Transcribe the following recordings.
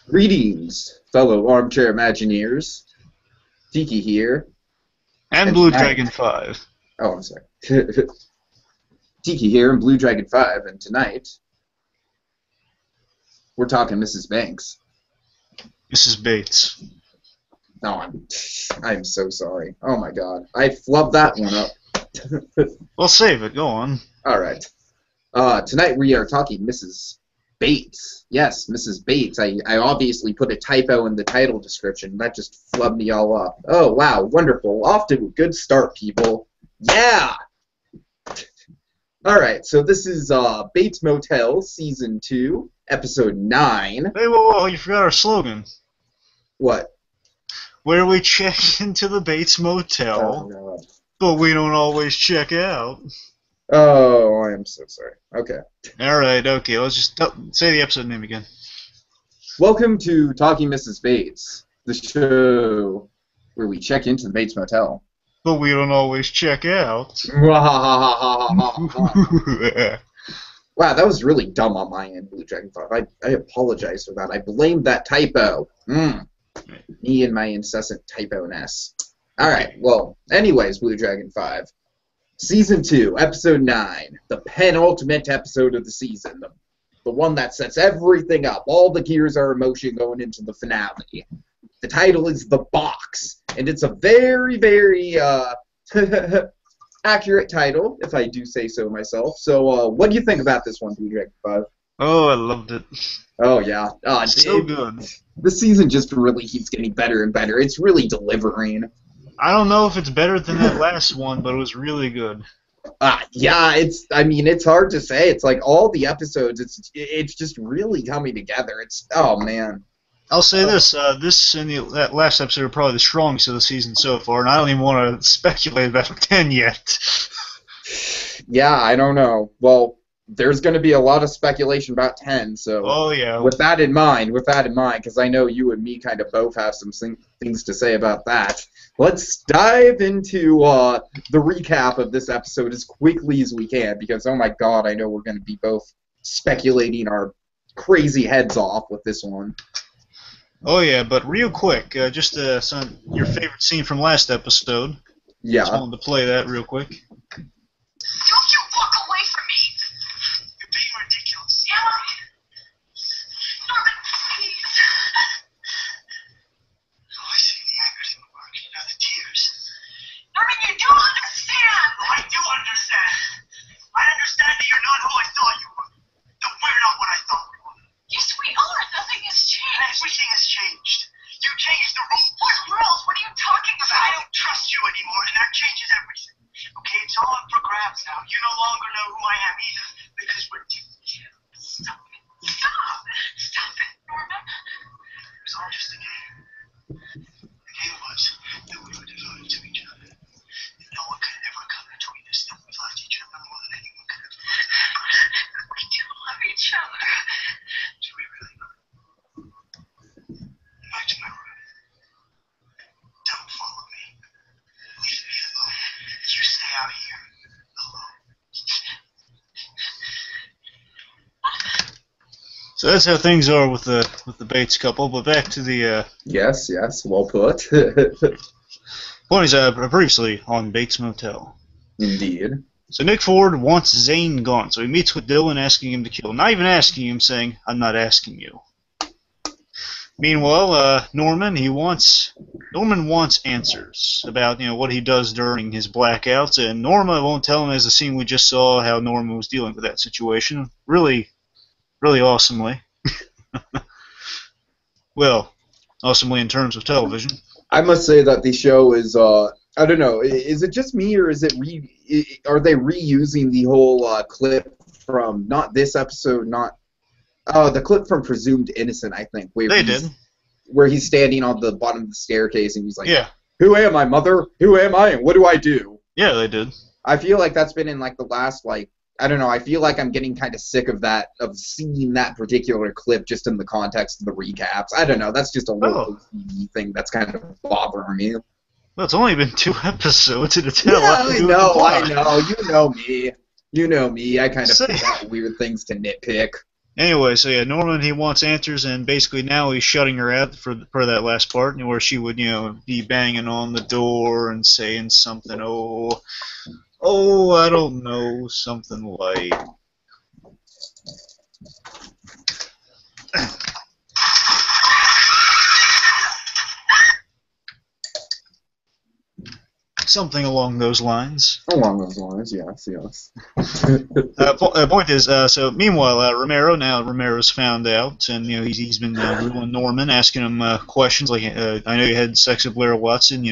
Greetings, fellow armchair Imagineers. Tiki here. And BlueDragonFive. Oh, I'm sorry. Tiki here and BlueDragonFive, and tonight we're talking Mrs. Banks. Mrs. Bates. No, I'm so sorry. Oh my god. I flubbed that one up. Well, save it. Go on. Alright. Tonight we are talking Mrs. Bates. Yes, Mrs. Bates. I obviously put a typo in the title description. That just flubbed me all up. Oh, wow. Wonderful. Off to a good start, people. Yeah! Alright, so this is Bates Motel, Season 2, Episode 9. Hey, whoa, you forgot our slogan. What? Where we check into the Bates Motel, but we don't always check out. Oh, I am so sorry. Okay. Alright, okay, let's just say the episode name again. Welcome to Talking Mrs. Bates, the show where we check into the Bates Motel. But we don't always check out. Wow, that was really dumb on my end, Blue Dragon 5. I apologize for that. I blamed that typo. Me and my incessant typo-ness. Alright, well, anyways, Blue Dragon 5. Season 2, Episode 9. The penultimate episode of the season. The one that sets everything up. All the gears are in motion going into the finale. The title is The Box. And it's a very, very accurate title, if I do say so myself. So, what do you think about this one, Blue Dragon 5? Oh, I loved it. Oh, yeah. So good. This season just really keeps getting better and better. It's really delivering. I don't know if it's better than that last one, but it was really good. Yeah, it's hard to say. It's like all the episodes, it's just really coming together. Oh, man. I'll say this, this and that last episode are probably the strongest of the season so far, and I don't even want to speculate about 10 yet. Yeah, I don't know. Well, there's going to be a lot of speculation about 10, so oh, yeah. with that in mind, because I know you and me kind of both have some things to say about that, let's dive into the recap of this episode as quickly as we can, because, oh my god, I know we're going to be both speculating our crazy heads off with this one. Oh yeah, but real quick, just your favorite scene from last episode. Yeah. Just wanted to play that real quick. Don't you walk away from me! You're being ridiculous. Norman! Norman, please! Oh, I see the anger didn't work. Now the tears. Norman, you don't understand! Oh, I do understand. I understand that you're not who I thought you were. That we're not what I thought we were. Yes, we are. Nothing has changed. Everything has changed. You changed the rules. What rules? What are you talking about? I don't trust you anymore, and that changes everything. Okay, it's all up for grabs now. You no longer know who I am either, because we're different. Stop it. Stop. Stop it, Norman. It was all just a game. The game was that we were devoted to each other. That no one could ever come between us. That we loved each other more than anyone could have. We do love each other. Do we really? Back to my room. Don't follow me. Leave me alone. You stay out here alone. So that's how things are with the Bates couple. But back to the Yes, well put. point is previously on Bates Motel. Indeed. So Nick Ford wants Zane gone, so he meets with Dylan asking him to kill. Not even asking him, saying, "I'm not asking you." Meanwhile, Norman wants answers about what he does during his blackouts, and Norma won't tell him, as the scene we just saw, how Norman was dealing with that situation. Really, really awesomely. Well, awesomely in terms of television. I must say that the show is, I don't know, is it just me, or is it are they reusing the whole clip from, not this episode, the clip from Presumed Innocent, I think. Where he's standing on the bottom of the staircase and he's like, yeah. Who am I, mother? Who am I, and what do I do? Yeah, they did. I feel like that's been in, like, the last, I don't know, I feel like I'm getting kind of sick of that, of seeing that particular clip just in the context of the recaps. I don't know, that's just a little TV thing that's kind of bothering me. Well, it's only been 2 episodes in a tale. Yeah, I know. You know me. I kind of pick out weird things to nitpick. Anyway, so yeah, Norman, he wants answers, and basically now he's shutting her out for that last part, where she would, be banging on the door and saying something, I don't know, something like... Something along those lines. Along those lines, yes, yes. Point is, so meanwhile, Romero's found out, and he's been grilling Norman, asking him questions like, I know you had sex with Blair Watson,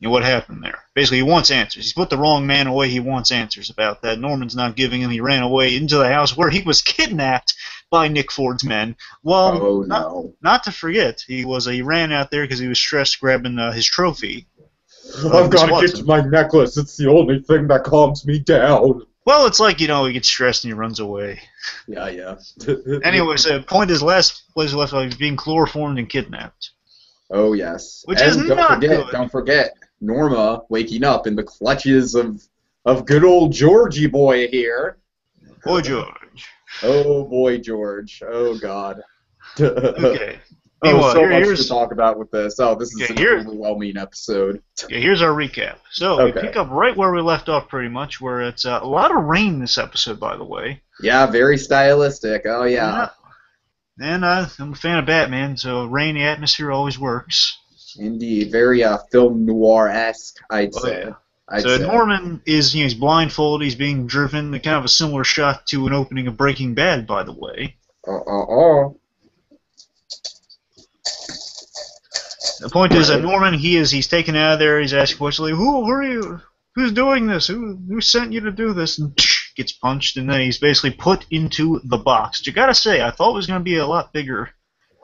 what happened there? Basically, he wants answers. He's put the wrong man away. He wants answers about that. Norman's not giving him. He ran away into the house where he was kidnapped by Nick Ford's men. Well, not to forget, he ran out there because he was stressed grabbing his trophy. I've got to get to my necklace. It's the only thing that calms me down. Well, it's like, he gets stressed and he runs away. Yeah. Anyway, so the point is, last place left, he's being chloroformed and kidnapped. Oh, yes. Which is not good. Don't forget, Norma waking up in the clutches of good old Georgie boy here. Boy George. Oh, boy George. Oh, God. Okay. So much to talk about with this. Oh, this is an overwhelming episode. Okay, here's our recap. So we pick up right where we left off, pretty much, where it's a lot of rain this episode, by the way. Yeah, very stylistic. Oh, yeah. And I'm a fan of Batman, so rainy atmosphere always works. Indeed, very film noir-esque, I'd say. Yeah. Norman is he's blindfolded, he's being driven, kind of a similar shot to an opening of Breaking Bad, by the way. The point is that Norman, he's taken out of there. He's asking questions like, "Who are you? Who's doing this? Who sent you to do this?" And gets punched, and then he's basically put into the box. But you gotta say, I thought it was gonna be a lot bigger.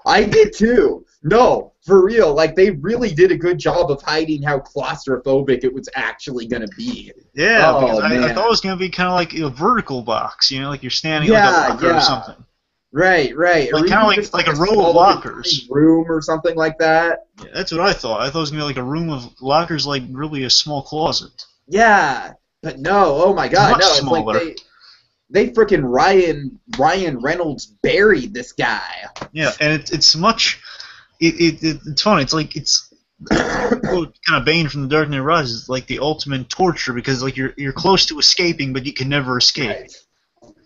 I did too. No, for real. Like, they really did a good job of hiding how claustrophobic it was actually gonna be. Yeah, because I thought it was gonna be kind of like a vertical box, like you're standing like a locker or something. Right. Like, kind of like a row of lockers. Room or something like that. Yeah, that's what I thought. I thought it was going to be like a room of lockers, like really a small closet. Yeah, but no. Oh, my God. Much no, it's smaller. like they freaking Ryan Reynolds buried this guy. Yeah, and it's much... It's funny. It's like it's kind of Bane from The Dark Knight Rises. It's like the ultimate torture because like you're close to escaping, but you can never escape. Right.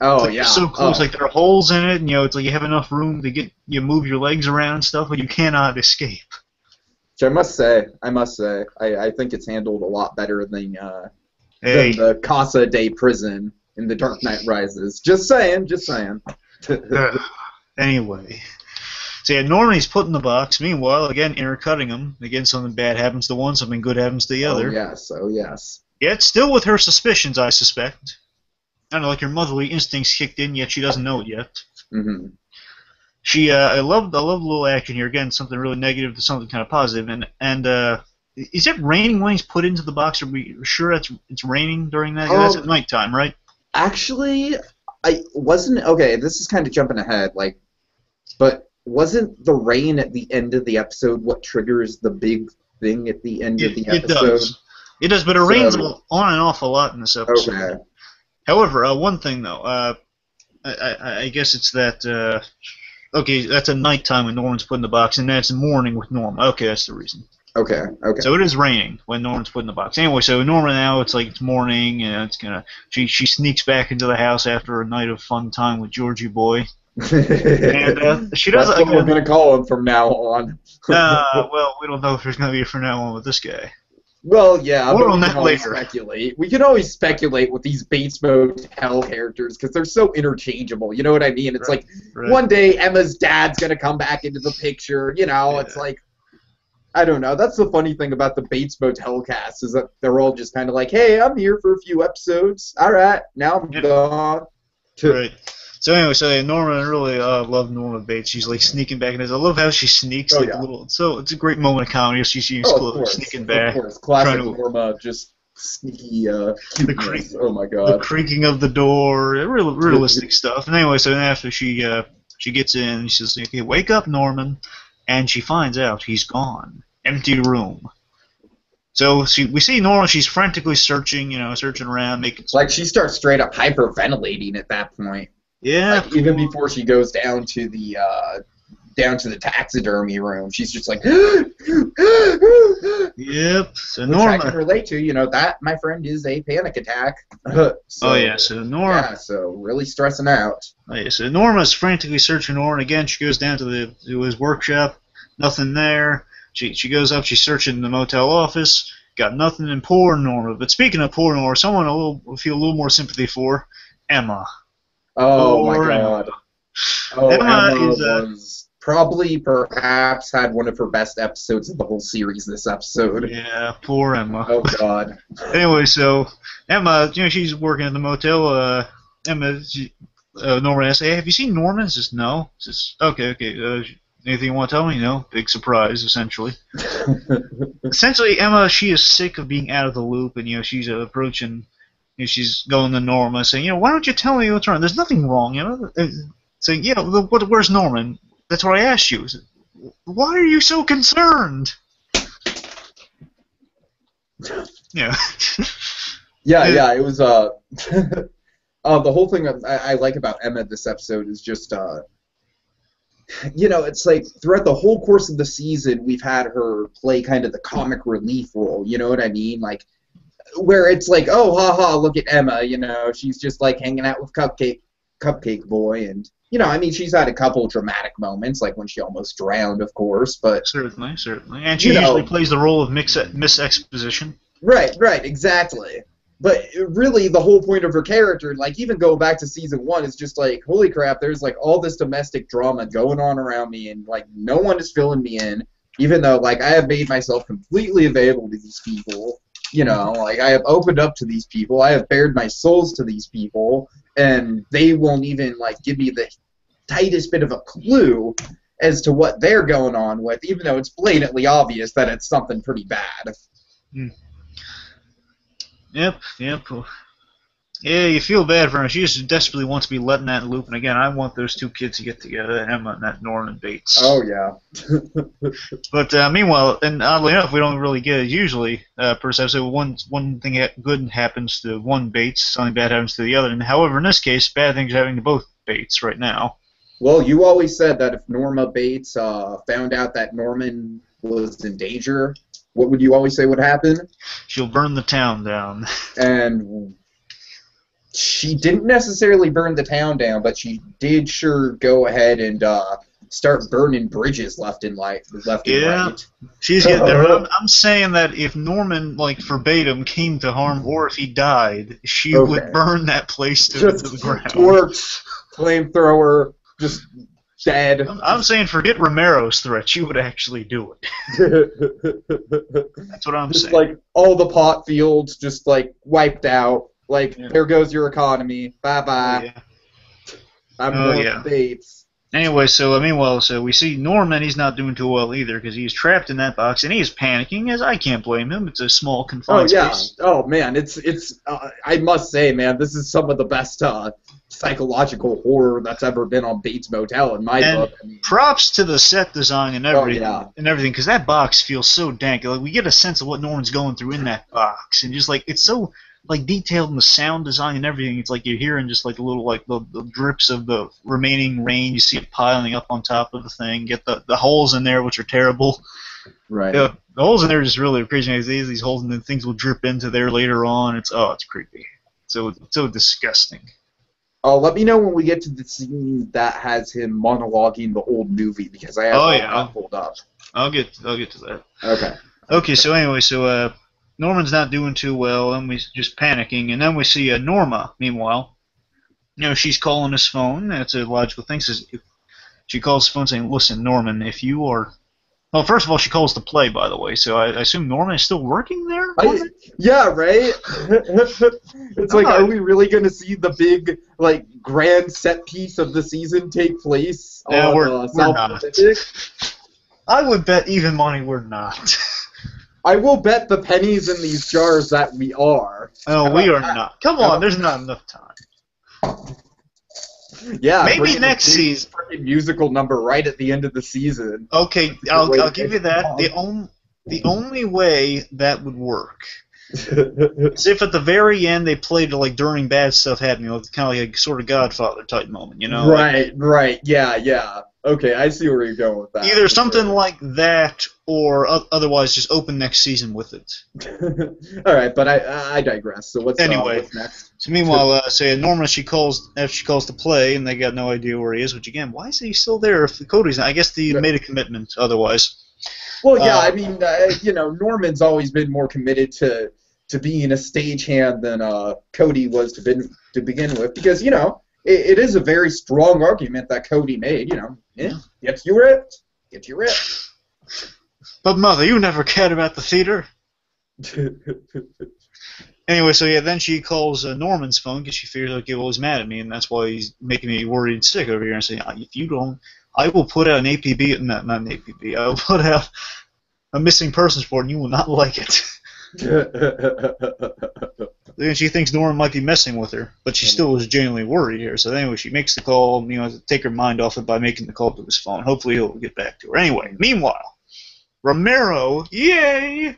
Oh, yeah. You're so close, like there are holes in it, and it's like you have enough room to move your legs around and stuff, but you cannot escape. Which I must say, I think it's handled a lot better than the Casa de Prison in The Dark Knight Rises. Just saying. Anyway. So yeah, Norman, he's put in the box. Meanwhile, again, intercutting him. Again, something bad happens to one, something good happens to the other. Oh, yes. Yet, still with her suspicions, I suspect. I don't know, like her motherly instincts kicked in, yet she doesn't know it yet. Mm-hmm. I love the little action here. Again, something really negative to something kind of positive. And is it raining when he's put into the box? Are we sure it's raining during that? That's at nighttime, right? Actually, I wasn't. Okay, this is kind of jumping ahead. But wasn't the rain at the end of the episode what triggers the big thing at the end of the episode? It does, but it rains on and off a lot in this episode. Okay. However, one thing though, I guess it's that. Okay, that's a nighttime when Norman's put in the box, and that's morning with Norma. Okay, that's the reason. Okay. So it is raining when Norman's put in the box. Anyway, so Norma now it's morning, and she sneaks back into the house after a night of fun time with Georgie boy. And she does. That's what we're gonna call him from now on. Well, we don't know if there's gonna be a from now on with this guy. Well, yeah, more but on we that can always later. speculate. We can always speculate with these Bates Motel characters because they're so interchangeable. You know what I mean? It's one day Emma's dad's gonna come back into the picture. It's like, I don't know. That's the funny thing about the Bates Motel cast is that they're all just kind of like, hey, I'm here for a few episodes. All right, now I'm gone. Right. So anyway, Norma, I really love Norma Bates. She's sneaking back in this. I love how she sneaks little. So it's a great moment of comedy. She's sneaking back. Of course, classic Norma, just sneaky. Oh my God. The creaking of the door, realistic stuff. And anyway, so then after she gets in, she says, "Okay, wake up, Norman," and she finds out he's gone. Empty room. So we see Norma. She's frantically searching, searching around, making. She starts straight up hyperventilating at that point. Yeah. Like, even before she goes down to the taxidermy room, she's just like, Yep. So which I can Norma. relate to. That, my friend, is a panic attack. Oh yeah. So Norma. Yeah, so really stressing out. Oh, yeah. So Norma's frantically searching Norman again. She goes down to his workshop. Nothing there. She goes up. She's searching the motel office. Got nothing in poor Norma. But speaking of poor Norma, someone will feel a little more sympathy for Emma. Oh Poor my god. Emma. Oh, Emma is, was probably perhaps had one of her best episodes of the whole series this episode. Yeah, poor Emma. Oh god. Anyway, so Emma, she's working at the motel. Norman asks, "Hey, have you seen Norman?" Says, "No." Says, "Okay. Anything you want to tell me?" No. Big surprise, essentially. Essentially, Emma, she is sick of being out of the loop, and she's approaching. She's going to Norma, saying, "Why don't you tell me what's wrong? There's nothing wrong." Saying, "Where's Norman? That's what I asked you." Said, "Why are you so concerned?" Yeah. Yeah, it was the whole thing I like about Emma this episode is just it's like throughout the whole course of the season we've had her play kind of the comic relief role, you know what I mean? Like where it's like, oh haha, look at Emma, she's just like hanging out with Cupcake Boy, and she's had a couple dramatic moments, like when she almost drowned, of course, but certainly. And she usually plays the role of Miss Exposition. Right, exactly. But really, the whole point of her character, like even going back to season 1, is just like, holy crap, there's like all this domestic drama going on around me, and like no one is filling me in, even though like I have made myself completely available to these people. Like I have opened up to these people, I have bared my souls to these people, and they won't even like give me the tightest bit of a clue as to what they're going on with, even though it's blatantly obvious that it's something pretty bad. Yep. Yeah, you feel bad for her. She just desperately wants to be let in that loop. And again, I want those two kids to get together, Emma and that Norman Bates. Oh, yeah. But meanwhile, and oddly enough, we don't really get it usually per se. So one thing good happens to one Bates, something bad happens to the other. And however, in this case, bad things are happening to both Bates right now. Well, you always said that if Norma Bates found out that Norman was in danger, what would you always say would happen? She'll burn the town down. And she didn't necessarily burn the town down, but she did sure go ahead and start burning bridges left and right. She's getting there. I'm saying that if Norman, like verbatim, came to harm, or if he died, she would burn that place to the ground. Torch, flamethrower, just dead. I'm saying forget Romero's threat. She would actually do it. That's what I'm saying. Just like all the pot fields just like wiped out. Like, there goes your economy. Bye-bye. I'm Norman Bates. Anyway, so meanwhile, we see Norman. He's not doing too well either because he's trapped in that box and he's panicking. As I can't blame him. It's a small confined space. Oh man, it's. I must say, man, this is some of the best psychological horror that's ever been on Bates Motel in my book. Props to the set design and everything, because that box feels so dank. Like we get a sense of what Norman's going through in that box, and just like it's so like detailed in the sound design and everything. It's like you're hearing just like a little like the drips of the remaining rain. You see it piling up on top of the thing. Get the holes in there, which are terrible. Right. The holes in there are just really crazy. These holes and then things will drip into there later on. It's creepy. So disgusting. Let me know when we get to the scene that has him monologuing the old movie, because I have that pulled up. I'll get to that. Okay. Okay. So anyway, Norman's not doing too well, and we're just panicking. And then we see Norma, meanwhile. She's calling his phone. That's a logical thing. She calls his phone saying, "Listen, Norman, if you are..." Well, first of all, she calls to play, by the way, so I assume Norman is still working there? Yeah, right? It's like, are we really going to see the big, like, grand set piece of the season take place on we're South not. Pacific? I would bet even money we're not. I will bet the pennies in these jars that we are. Oh, we are not. Come on, there's not enough time. Yeah, maybe next season. Musical number right at the end of the season. Okay, I'll give you that. The only way that would work As if at the very end they played it like during bad stuff happening, kind of like a sort of Godfather type moment, you know? Right. Yeah. Okay, I see where you're going with that. Either something like that, or otherwise just open next season with it. All right, but I digress. So what's next? So meanwhile, say Norma, after she calls to play, and they got no idea where he is. Which again, why is he still there if Cody's not? I guess he made a commitment otherwise. Well, yeah, I mean, Norman's always been more committed to being a stagehand than Cody was to begin with, because it is a very strong argument that Cody made. Get you ripped. But mother, you never cared about the theater. Anyway, so yeah, then she calls Norman's phone because she fears like he's mad at me, and that's why he's making me worried and sick over here, and saying, if you don't, I will put out an APB, not an APB, I will put out a missing persons report, and you will not like it. And she thinks Norman might be messing with her, but she still is genuinely worried here. So anyway, she makes the call, to take her mind off it by making the call to his phone. Hopefully he'll get back to her. Anyway, meanwhile, Romero, yay!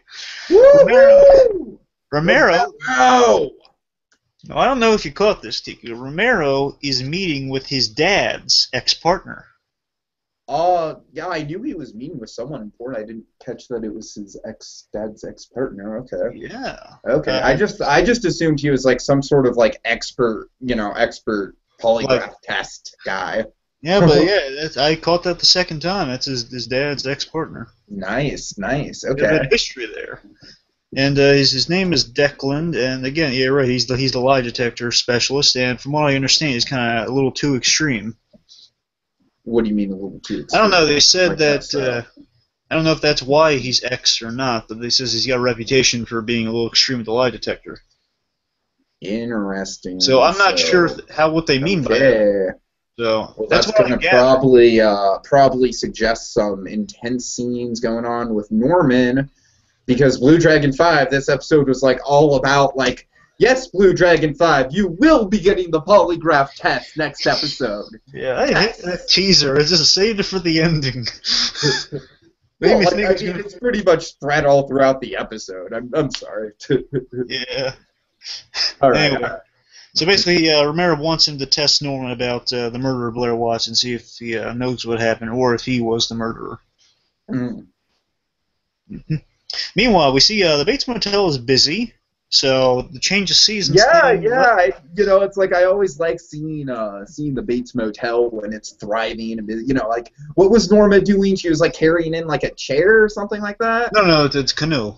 Romero. Oh! Now, I don't know if you caught this, Tiki. Romero is meeting with his dad's ex-partner. Yeah, I knew he was meeting with someone important. I didn't catch that it was his dad's ex-partner. Okay. Yeah. Okay. I just assumed he was like some sort of like expert polygraph test guy. Yeah, but yeah, I caught that the second time. That's his dad's ex-partner. Nice. Okay. There's a history there. And his name is Declan, and again, yeah, right, he's the lie detector specialist, and from what I understand, he's kind of a little too extreme. What do you mean a little too extreme? I don't know. They said that I don't know if that's why he's X or not, but they says he's got a reputation for being a little extreme with the lie detector. Interesting. So I'm not sure what they mean by that. So that's going to probably suggest some intense scenes going on with Norman, because BlueDragonFive, this episode was like all about like, yes, BlueDragonFive, you will be getting the polygraph test next episode. Yeah, I hate that teaser. It's just saved it for the ending. It's pretty much spread all throughout the episode. I'm sorry. Yeah. All right. Anyway, so basically, Romero wants him to test Norman about the murder of Blair Watson, see if he knows what happened or if he was the murderer. Mm. Mm-hmm. Meanwhile, we see the Bates Motel is busy, so the change of seasons. Yeah. It's like I always like seeing the Bates Motel when it's thriving. And like what was Norma doing? She was like carrying in like a chair or something like that. No, it's canoe.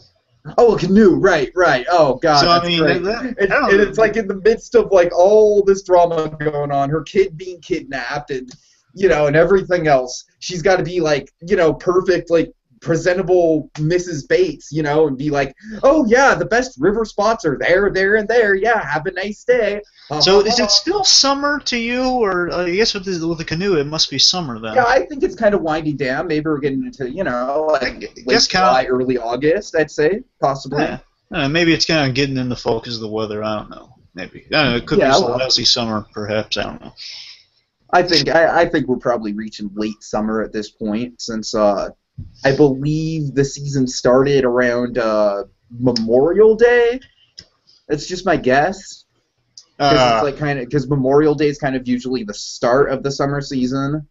Oh, a canoe, right. Oh, God, so, that's great. And it's like in the midst of like all this drama going on, her kid being kidnapped, and and everything else. She's got to be like perfect, like presentable Mrs. Bates, and be like, oh yeah, the best river spots are there, and there. Yeah, have a nice day. So is it still summer to you, or I guess with the canoe, it must be summer then? Yeah, I think it's kind of winding down. Maybe we're getting into late July, early August. I'd say possibly. Yeah. Maybe it's kind of getting in the fall because of the weather. I don't know. Maybe it could be a lousy summer, perhaps. I don't know. I think we're probably reaching late summer at this point, since I believe the season started around Memorial Day. That's just my guess. Because Memorial Day is kind of usually the start of the summer season,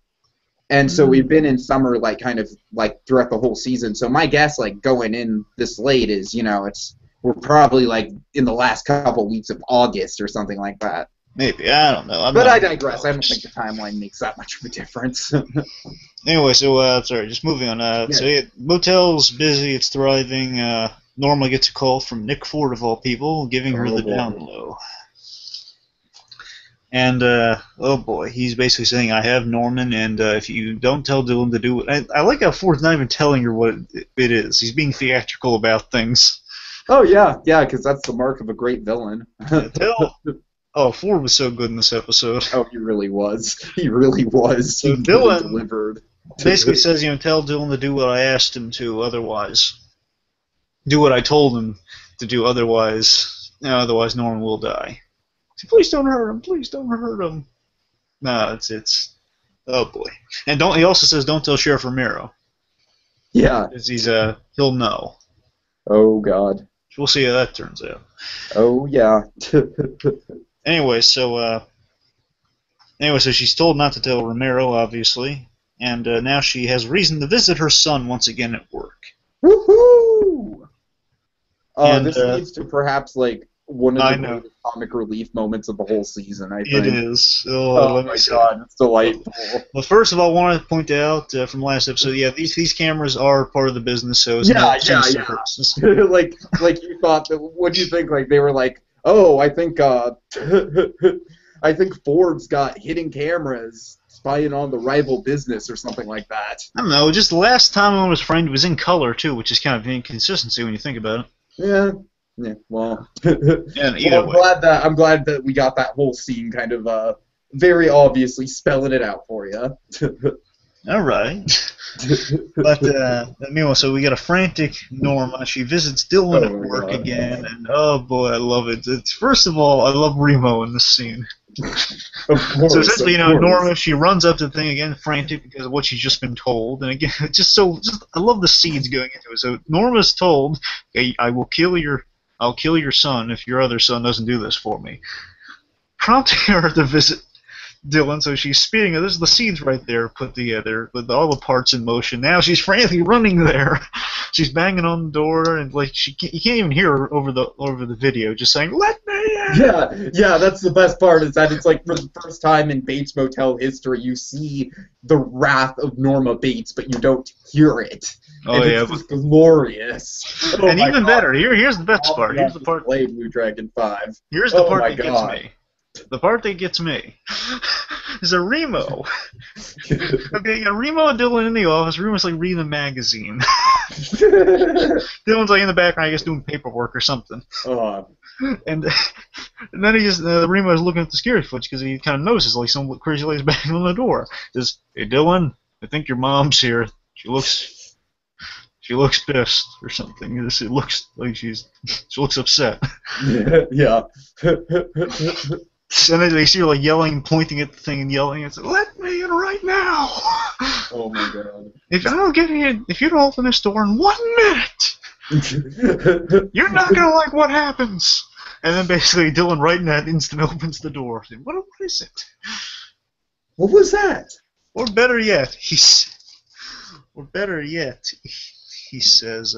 and so we've been in summer like kind of like throughout the whole season. So my guess, like going in this late, is we're probably like in the last couple weeks of August or something like that. Maybe, I don't know. But I digress. I don't think the timeline makes that much of a difference. Anyway, so sorry, just moving on. So Motel's busy, it's thriving. Norma gets a call from Nick Ford of all people, giving her the down low. And oh boy, he's basically saying, "I have Norman, and if you don't tell Dylan to do it," I like how Ford's not even telling her what it is. He's being theatrical about things. Oh yeah, because that's the mark of a great villain. Oh, Ford was so good in this episode. Oh, he really was. So Dylan really delivered. Basically says, tell Dylan to do what I asked him to, otherwise. Do what I told him to do, otherwise Norman will die. Please don't hurt him. Please don't hurt him. No, it's oh boy. And he also says, don't tell Sheriff Romero. Yeah. Because he'll know. Oh God. we'll see how that turns out. Oh yeah. Anyway, so she's told not to tell Romero, obviously, and now she has reason to visit her son once again at work. Woohoo! And, this leads to perhaps like one of I the know. greatest comic relief moments of the whole season. I think It is. Oh my god, it's delightful. Well, first of all, I want to point out from last episode, these cameras are part of the business, so it's not sinister purposes. like you thought that. What do you think? Like they were like, oh, I think I think Ford's got hidden cameras spying on the rival business or something like that. I don't know. Just the last time I was framed was in color too, which is kind of an inconsistency when you think about it. Yeah. Yeah. Well. I'm glad that we got that whole scene kind of very obviously spelling it out for you. All right. But meanwhile, so we got a frantic Norma. She visits Dylan at work again, and oh boy, I love it. First of all, I love Remo in this scene. Of course, so essentially, Norma, she runs up to the thing again, frantic because of what she's just been told, and again, I love the scenes going into it. So Norma's told, hey, I'll kill your son if your other son doesn't do this for me, prompting her to visit Dylan. So she's speeding. There's the scenes right there put together with all the parts in motion. Now she's frantically running there. She's banging on the door, and like you can't even hear her over the video, just saying, "Let me in!" Yeah. That's the best part is that it's like for the first time in Bates Motel history, you see the wrath of Norma Bates, but you don't hear it. Oh, and yeah. It's just glorious. Oh, and even better, here's the best part. Here's the part. Play BlueDragonFive. Here's the part that gets me. The part that gets me is a Remo. Okay, you got Remo and Dylan in the office. Remo's like reading a magazine. Dylan's like in the background, I guess, doing paperwork or something. And then Remo's looking at the security footage because he kind of notices like some crazy lady's banging on the door. He says, "Hey Dylan, I think your mom's here. She looks pissed or something. It looks like she looks upset." Yeah. And then they see her like yelling, pointing at the thing and yelling. It's like, "Let me in right now!" Oh my god! If you don't open this door in 1 minute, you're not gonna like what happens. And then basically Dylan, right in that instant, opens the door. What is it? What was that? Or better yet, he says, better yet, he says,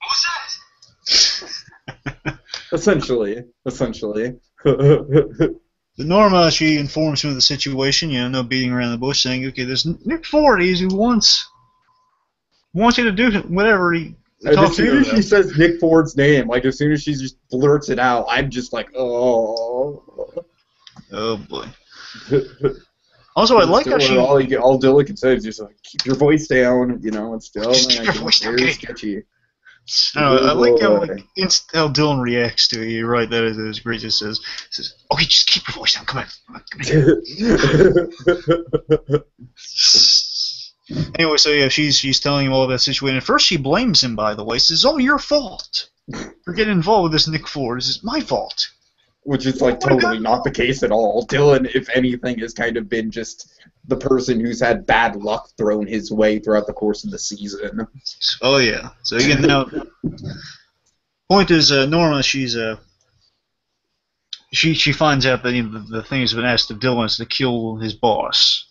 Who's that? Essentially. The Norma, she informs him of the situation, no beating around the bush, saying, okay, there's Nick Ford, who wants you to do whatever he as soon as she says Nick Ford's name, like as soon as she just blurts it out, I'm just like, oh. Oh boy. Also, I like how she... All Dylan can say is just like, keep your voice down, and still, just keep your voice down, very sketchy. I like how Dylan reacts to it. You're right, that is great. He says, okay, just keep your voice down. Come on. Anyway, so yeah, she's telling him all that situation. At first, she blames him, by the way. Says, "Oh, your fault for getting involved with this Nick Ford. This is my fault." Which is like totally not the case at all. Dylan, if anything, has kind of been just the person who's had bad luck thrown his way throughout the course of the season. Oh yeah. So again, now, point is, Norma, she finds out that the thing has been asked of Dylan is to kill his boss,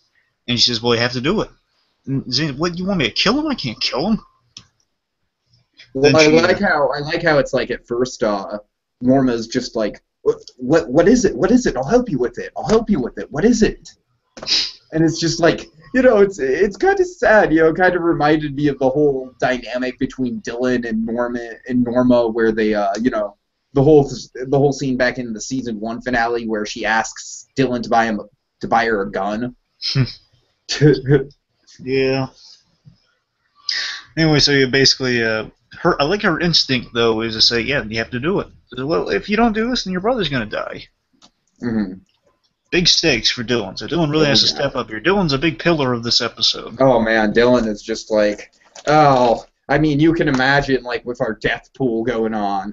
and she says, "Well, you have to do it." What, you want me to kill him? I can't kill him. Well, I like how it's like at first, Norma's just like, what is it? What is it? I'll help you with it. What is it? And it's just like, it's kind of sad, kind of reminded me of the whole dynamic between Dylan and Norma where they, the whole scene back in the season 1 finale where she asks Dylan to buy her a gun. Yeah. Anyway, so you basically, I like her instinct though is to say, yeah, you have to do it. Well, if you don't do this, then your brother's gonna die. Mm-hmm. Big stakes for Dylan. So Dylan really has to step up here. Dylan's a big pillar of this episode. Oh man, Dylan is just like, you can imagine like with our death pool going on.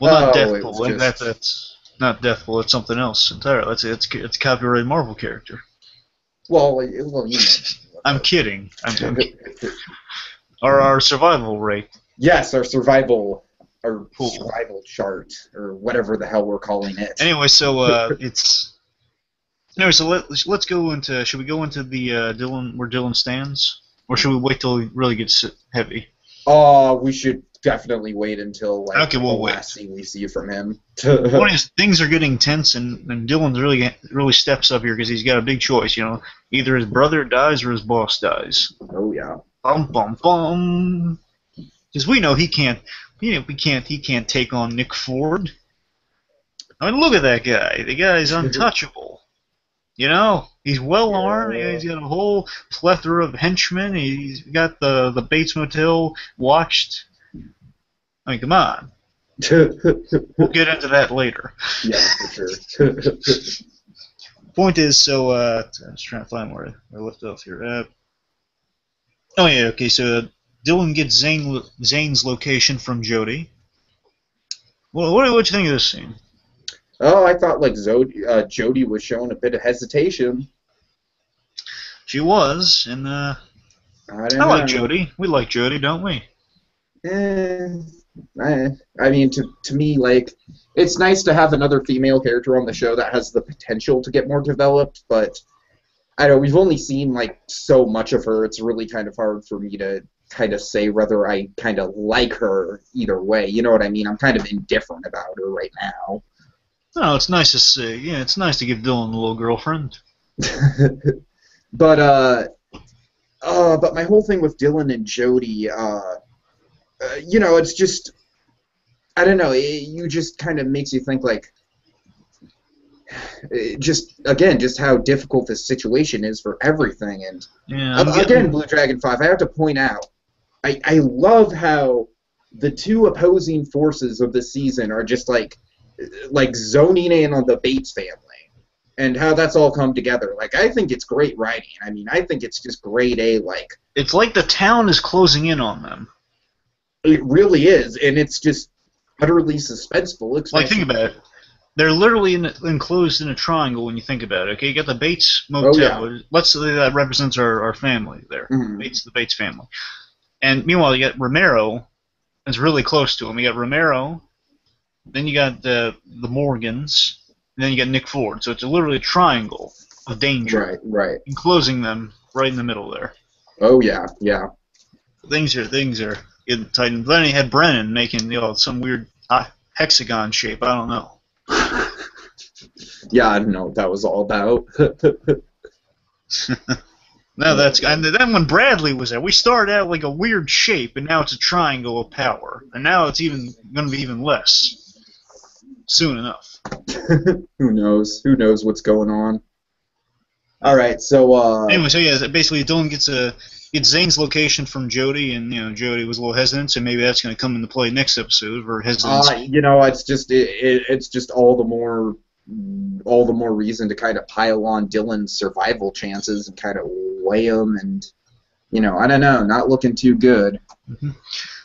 Well, not death pool. That's not death pool. It's something else entirely. It's a copyrighted Marvel character. Well, you know. I'm kidding. Our survival rate. Yes, our survival Cool. chart, or whatever the hell we're calling it. Anyway, so it's. Anyway, so let's go into. Should we go into the Dylan where Dylan stands, or should we wait till he really gets heavy? We should definitely wait until Okay, we'll the wait. last scene we see from him. One is things are getting tense, and Dylan really steps up here because he's got a big choice. You know, either his brother dies or his boss dies. Oh yeah. Bum bum bum. Because we know he can't. He can't take on Nick Ford. I mean, look at that guy. The guy's untouchable. You know, he's well armed. Yeah. He's got a whole plethora of henchmen. He's got the Bates Motel watched. I mean, come on. We'll get into that later. Yeah, for sure. Point is, so I was trying to find where I left off here. Oh yeah, okay. So Dylan gets Zane's location from Jody. Well, what do you think of this scene? Oh, I thought Jody was showing a bit of hesitation. She was, and I like Jody. We like Jody, don't we? I mean, to me, like, it's nice to have another female character on the show that has the potential to get more developed, but I don't know, we've only seen, like, so much of her, it's really kind of hard for me to kind of say whether I kind of like her either way, you know what I mean? I'm kind of indifferent about her right now. Oh, it's nice to see. Yeah, it's nice to give Dylan a little girlfriend. But my whole thing with Dylan and Jody, you know, it's just, I don't know, you just kind of makes you think, like, just how difficult this situation is for everything. And yeah, again, BlueDragonFive, I have to point out, I love how the two opposing forces of the season are just like zoning in on the Bates family and how that's all come together. Like, I think it's great writing. I mean, I think it's just grade A. Like, it's like the town is closing in on them. It really is, and it's just utterly suspenseful. Like, think about it. They're literally enclosed in a triangle when you think about it. Okay, you got the Bates Motel. Oh, yeah. Let's say that represents our family there. Mm-hmm. The Bates family. And meanwhile, you got Romero. It's really close to him. You got Romero. Then you got the Morgans. And then you got Nick Ford. So it's literally a triangle of danger. Right. Enclosing them right in the middle there. Oh, yeah. Things are getting tight. And then you had Brennan making some weird hexagon shape. I don't know. Yeah, I don't know what that was all about. No, and then when Bradley was there, we started out like a weird shape, and now it's a triangle of power, and now it's going to be even less soon enough. Who knows? Who knows what's going on? All right, so anyway, so yeah, basically Dylan gets Zane's location from Jody, and Jody was a little hesitant, so maybe that's going to come into play next episode. Or hesitancy. It's just it's just all the more reason to kind of pile on Dylan's survival chances and kind of weigh them, and I don't know, not looking too good. Mm-hmm.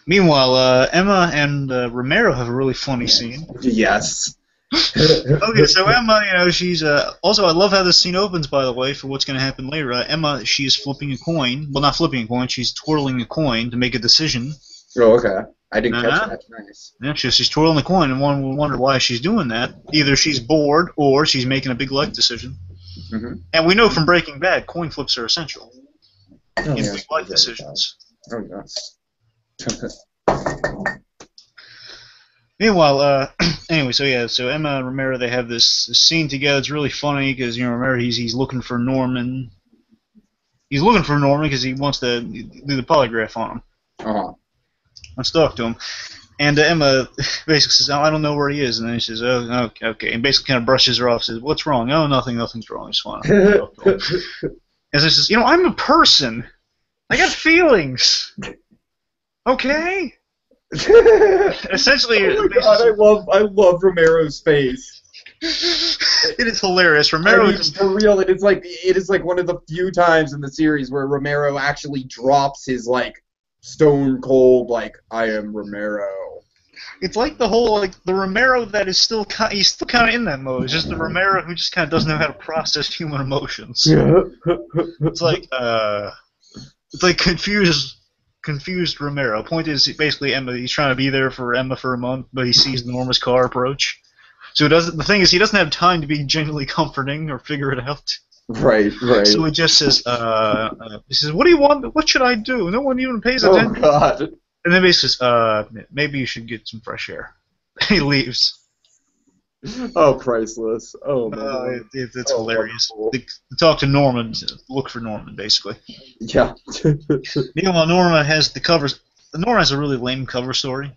Meanwhile, Emma and Romero have a really funny scene. Yes. Okay, so Emma, she's also, I love how this scene opens, by the way, for what's going to happen later. Emma, she's flipping a coin. Well, not flipping a coin, she's twirling a coin to make a decision. Oh, okay. I didn't catch that. Nice. Yeah, she's twirling the coin, and one will wonder why she's doing that. Either she's bored, or she's making a big life decision. Mm-hmm. And we know from Breaking Bad, coin flips are essential in yes, big life decisions. Oh, yes. Meanwhile, anyway, so Emma and Romero, they have this scene together. It's really funny because Romero, he's looking for Norman. He's looking for Norman because he wants to do the polygraph on him. Uh-huh. Let's talk to him. And Emma basically says, I don't know where he is. And then he says, oh, okay. And basically kind of brushes her off, says, what's wrong? Oh, nothing's wrong. It's fine. And so she says, I'm a person. I got feelings. Okay? Essentially, oh my God, I love Romero's face. It is hilarious. Romero, for real, it is like one of the few times in the series where Romero actually drops his stone cold I am Romero. It's like the whole, like, the Romero that is still he's still kind of in that mode. It's just the Romero who just kind of doesn't know how to process human emotions. It's like confused Romero. Point is, basically, Emma. He's trying to be there for Emma for a month, but he sees Norma's car approach. So the thing is, he doesn't have time to be genuinely comforting or figure it out. Right. So he just says, he says, "What do you want? What should I do? No one even pays attention." Oh God. And then basically says, "Maybe you should get some fresh air." He leaves. Oh, priceless. Oh my God. It's hilarious. They talk to Norman, look for Norman, basically. Yeah. Meanwhile, Norma has the covers. Norma has a really lame cover story.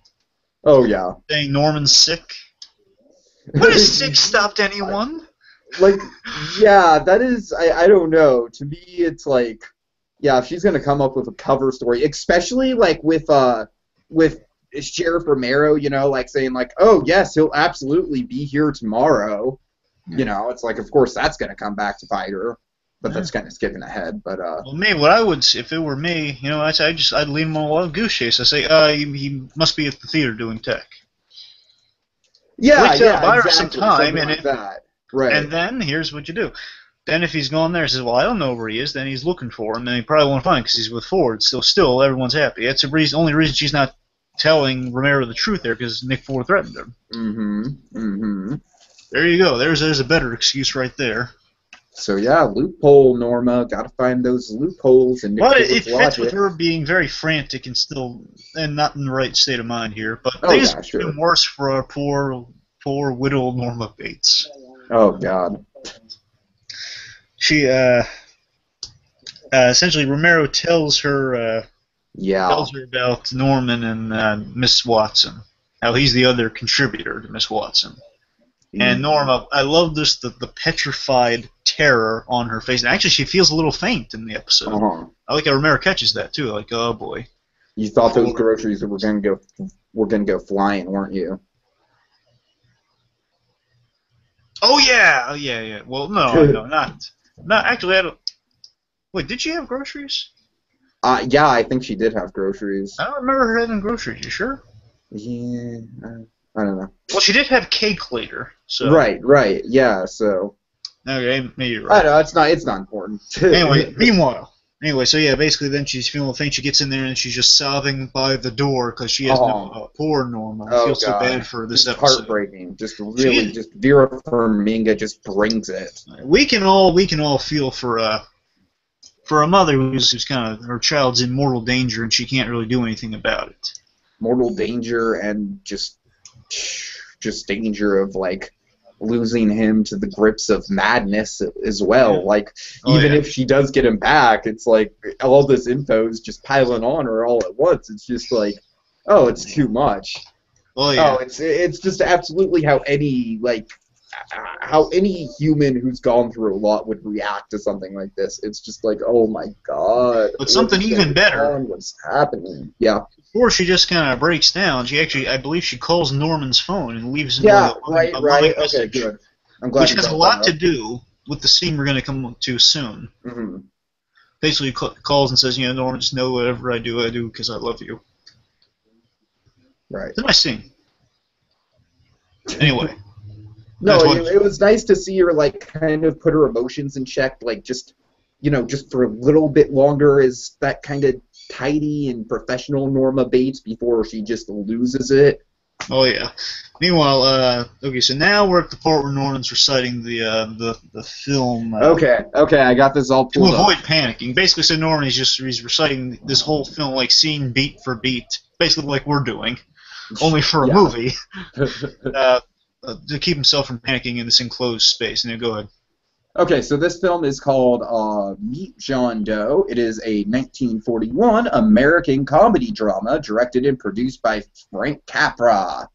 Oh yeah. Saying Norman's sick. When has sick stopped anyone? Like, yeah, that is, I don't know. To me, it's like, yeah, if she's gonna come up with a cover story, especially like with Sheriff Romero, you know, like saying like, oh yes, he'll absolutely be here tomorrow. You know, it's like, of course that's gonna come back to bite her, but that's kind of skipping ahead. But well, me, what I would, if it were me, you know, I'd leave him on a wild goose chase. I say, he must be at the theater doing tech. yeah, Buy her exactly, some time, something and like that. Right. And then here's what you do. Then if he's gone there and says, well, I don't know where he is, then he's looking for him, and he probably won't find him because he's with Ford. So still, everyone's happy. That's the only reason she's not telling Romero the truth there, because Nick Ford threatened her. There you go. There's a better excuse right there. So yeah, loophole, Norma. Gotta find those loopholes. And but it fits with her being very frantic and not in the right state of mind here. But things are even worse for our poor widow Norma Bates. Oh God. She essentially Romero tells her about Norman and Miss Watson, how he's the other contributor to Miss Watson. And Norma, I love this, the petrified terror on her face. And actually, she feels a little faint in the episode. I like how Romero catches that too. Like, oh boy. You thought those groceries were gonna go flying, weren't you? Oh yeah. Well, no, not actually. I don't. Wait, did she have groceries? Yeah, I think she did have groceries. I don't remember her having groceries. You sure? Yeah, I don't know. Well, she did have cake later. So. Right. Yeah. So. Okay, maybe you're right. I know it's not important. Anyway, so yeah, basically then she's feeling faint. She gets in there and she's just sobbing by the door because she has no poor Norma. I feel so bad for this episode. Heartbreaking. Just really, just Vera Farmiga just brings it. We can all feel for a mother who's kind of, her child's in mortal danger and she can't really do anything about it. Mortal danger and just danger of like losing him to the grips of madness as well. Yeah. Like, even if she does get him back, it's like all this info is just piling on her all at once. It's just like, oh, it's too much. Oh, yeah. Oh, it's just absolutely how any human who's gone through a lot would react to something like this. It's just like, oh my God. But something even better. What's happening? Yeah. Before she just kind of breaks down, she actually, I believe she calls Norman's phone and leaves him right. Okay, good. I'm glad. Which has a lot to do with the scene we're going to come to soon. Mm-hmm. Basically, calls and says, Norman, just know whatever I do because I love you. Right. It's a nice scene. Anyway. No, it was nice to see her like kind of put her emotions in check, like just for a little bit longer as that kind of tidy and professional Norma Bates before she just loses it. Oh yeah. Meanwhile, okay, so now we're at the part where Norman's reciting the film. Okay, I got this all pulled to avoid panicking. Basically, so Norman he's reciting this whole film like scene beat for beat, basically like we're doing, only for a movie. To keep himself from panicking in this enclosed space. And go ahead. Okay, so this film is called Meet John Doe. It is a 1941 American comedy drama directed and produced by Frank Capra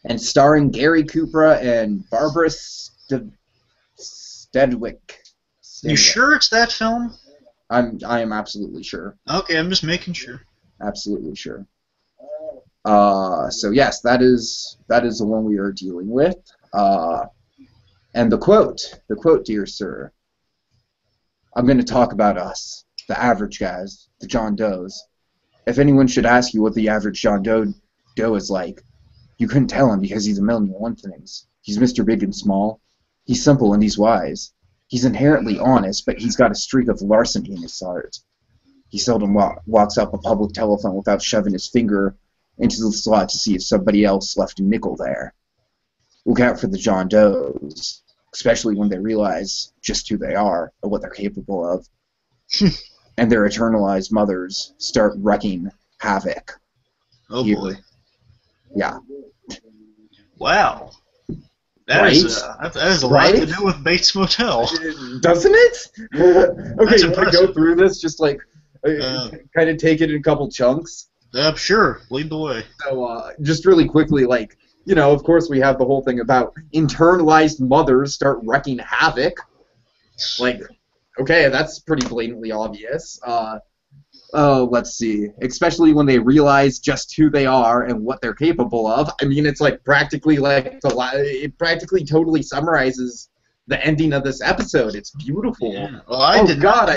and starring Gary Cooper and Barbara Stedwick. You sure it's that film? I am absolutely sure. Okay, I'm just making sure. Absolutely sure. So yes, that is the one we are dealing with. And the quote, dear sir. I'm going to talk about us, the average guys, the John Does. If anyone should ask you what the average John Doe is like, You couldn't tell him because he's a million and one things. He's Mr. Big and Small. He's simple and he's wise. He's inherently honest, but he's got a streak of larceny in his heart. He seldom walks up a public telephone without shoving his finger into the slot to see if somebody else left a nickel there. Look out for the John Does, especially when they realize just who they are and what they're capable of. And their eternalized mothers start wreaking havoc. Oh Here. boy. Yeah. Wow. That Right? is a lot to do with Bates Motel. Doesn't it? Okay, That's you want to go impressive. through this? Just like kind of take it in a couple chunks. Sure. Lead the way. So just really quickly, like, of course we have the whole thing about internalized mothers start wreaking havoc. Like, okay, that's pretty blatantly obvious. Let's see. Especially when they realize just who they are and what they're capable of. I mean, it's like practically it practically totally summarizes the ending of this episode. It's beautiful. Yeah. Well, I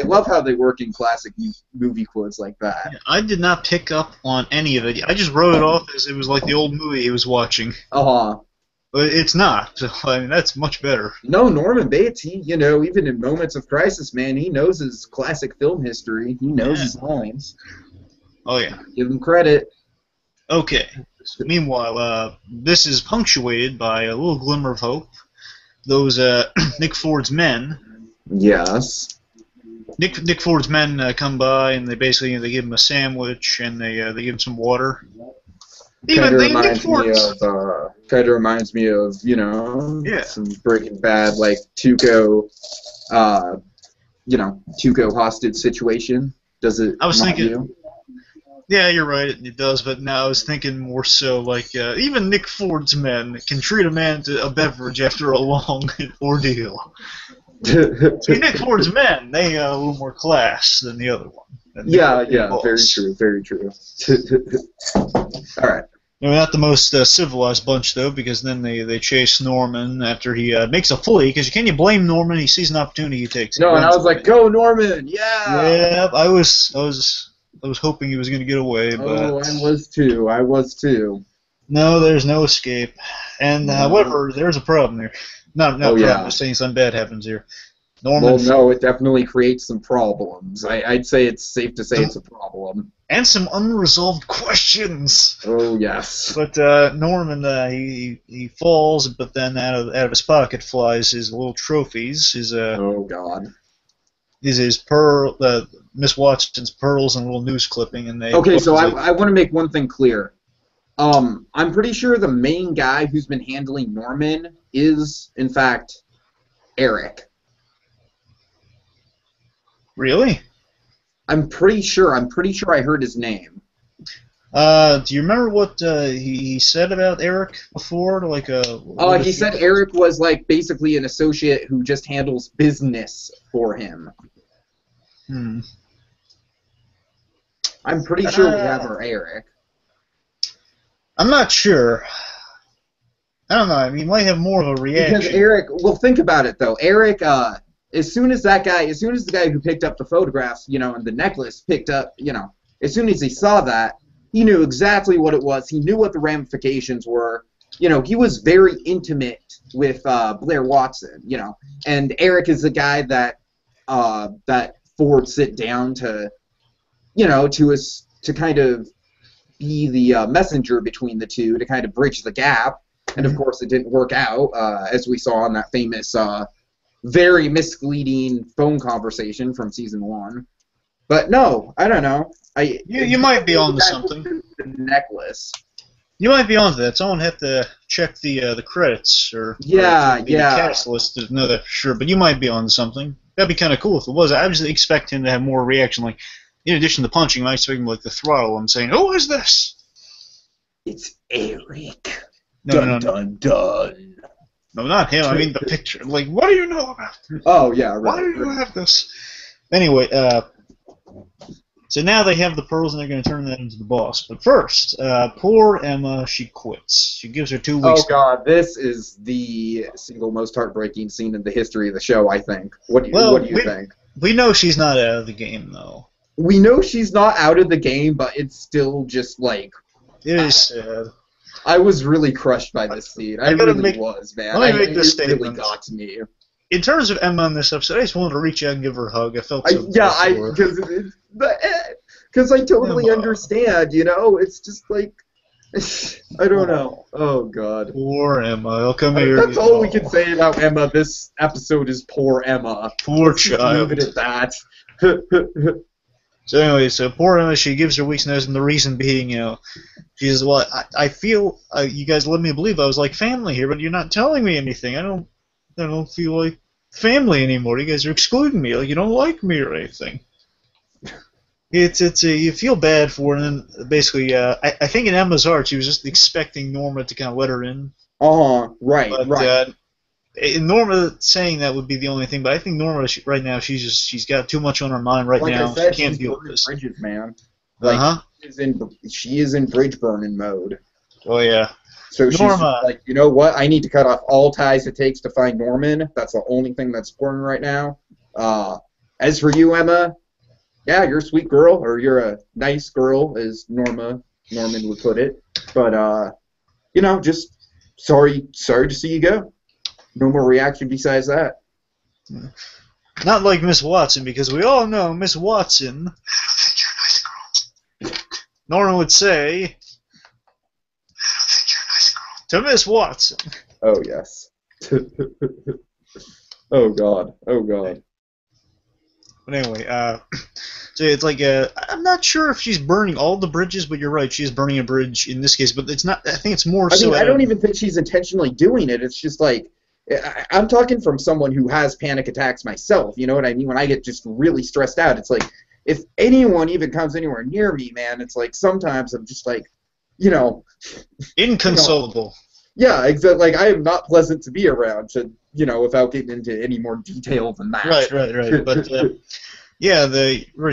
love how they work in classic movie quotes like that. I did not pick up on any of it. I just wrote it off as it was like the old movie he was watching. But it's not. So, I mean, that's much better. No, Norman Bates, he, even in moments of crisis, man, he knows his classic film history. He knows his lines. Oh, yeah. Give him credit. Okay. So, meanwhile, this is punctuated by a little glimmer of hope. Those Nick Ford's men. Yes. Nick Ford's men come by and they basically they give him a sandwich and they give him some water. Kind of reminds me of some Breaking Bad, like Tuco, Tuco hostage situation. Does it? I was thinking. You? Yeah, you're right. It does, but now I was thinking more so like even Nick Ford's men can treat a man to a beverage after a long ordeal. See, Nick Ford's men, they got a little more class than the other one. Yeah, very true. All right. They're not the most civilized bunch, though, because then they chase Norman after he makes a plea. Because can you blame Norman? He sees an opportunity, he takes it. No, and I was like, "Go, Norman! Yeah!" Yeah, I was hoping he was going to get away, but I was too. No, there's no escape. And however, there's a problem here. Not problem. I'm saying something bad happens here. Norman. Well, no, it definitely creates some problems. I'd say it's safe to say it's a problem. And some unresolved questions. Oh, yes. But Norman, he falls, but then out of his pocket flies his little trophies. Oh, God. His Miss Watson's pearls and a little news clipping. And they. Okay, so I want to make one thing clear. I'm pretty sure the main guy who's been handling Norman is, in fact, Eric. Really? I'm pretty sure I heard his name. Do you remember what he said about Eric before? He said Eric was like basically an associate who just handles business for him. I'm pretty sure we have our Eric. I'm not sure. I don't know. I mean, he might have more of a reaction. Because Eric, well, think about it though. Eric, as soon as the guy who picked up the photographs, and the necklace picked up, as soon as he saw that, he knew exactly what it was. He knew what the ramifications were. He was very intimate with Blair Watson, and Eric is the guy that Ford sit down to, to kind of be the messenger between the two to kind of bridge the gap. And of course, it didn't work out, as we saw in that famous, very misleading phone conversation from season 1. But no, I don't know. You might be onto something. The necklace. You might be onto that. Someone have to check the credits or the cast list to know that for sure. But you might be onto something. That'd be kind of cool if it was. I was expecting to have more reaction. Like, in addition to punching, I expect him like the throttle and saying, "Who is this?" It's Eric. No. No, not him. I mean the picture. Like, what do you know about this? Oh, yeah, right. Why do you have this? Anyway, so now they have the pearls and they're going to turn that into the boss. But first, poor Emma, she quits. She gives her 2 weeks. Oh, God, this is the single most heartbreaking scene in the history of the show, I think. What do you think? We know she's not out of the game, though. We know she's not out of the game, but it's still just like... It is sad. I was really crushed by this scene. I really was, man. Let me make this it really statement. got to me. In terms of Emma in this episode, I just wanted to reach out and give her a hug. I felt so bad for her. Because I totally understand, you know? It's just like, I don't know. Oh, God. Poor Emma. Oh, come here. That's all we can say about Emma. This episode is poor Emma. Poor child. Leave it at that. So anyway, poor Emma, she gives her week's notice, and the reason being, she says, well, I feel, you guys led me to believe I was like family here, but you're not telling me anything. I don't feel like family anymore. You guys are excluding me. Like, you don't like me or anything. You feel bad for her, and then basically, I think in Emma's heart, she was just expecting Norma to kind of let her in. Right, but, right. Norma saying that would be the only thing, but I think Norma right now she's got too much on her mind right like now. I said, she can't deal with this. Bridges, man. Like she is in bridge burning mode. Oh yeah. So she's like, you know what? I need to cut off all ties it takes to find Norman. That's the only thing that's important right now. As for you, Emma, yeah, you're a sweet girl, or you're a nice girl, as Norman would put it. But just sorry to see you go. No more reaction besides that. Not like Miss Watson, because we all know Miss Watson. I don't think you're a nice girl. Norman would say. I don't think you're a nice girl. To Miss Watson. Oh yes. Oh God. Oh God. But anyway, so it's like I'm not sure if she's burning all the bridges, but you're right, she is burning a bridge in this case. But it's not. I think it's more so. I don't even think she's intentionally doing it. It's just like. I'm talking from someone who has panic attacks myself. You know what I mean? When I get just really stressed out, it's like, if anyone even comes anywhere near me, man, it's like sometimes I'm just like, inconsolable. Yeah, exactly. Like, I am not pleasant to be around, without getting into any more detail than that. Right. But,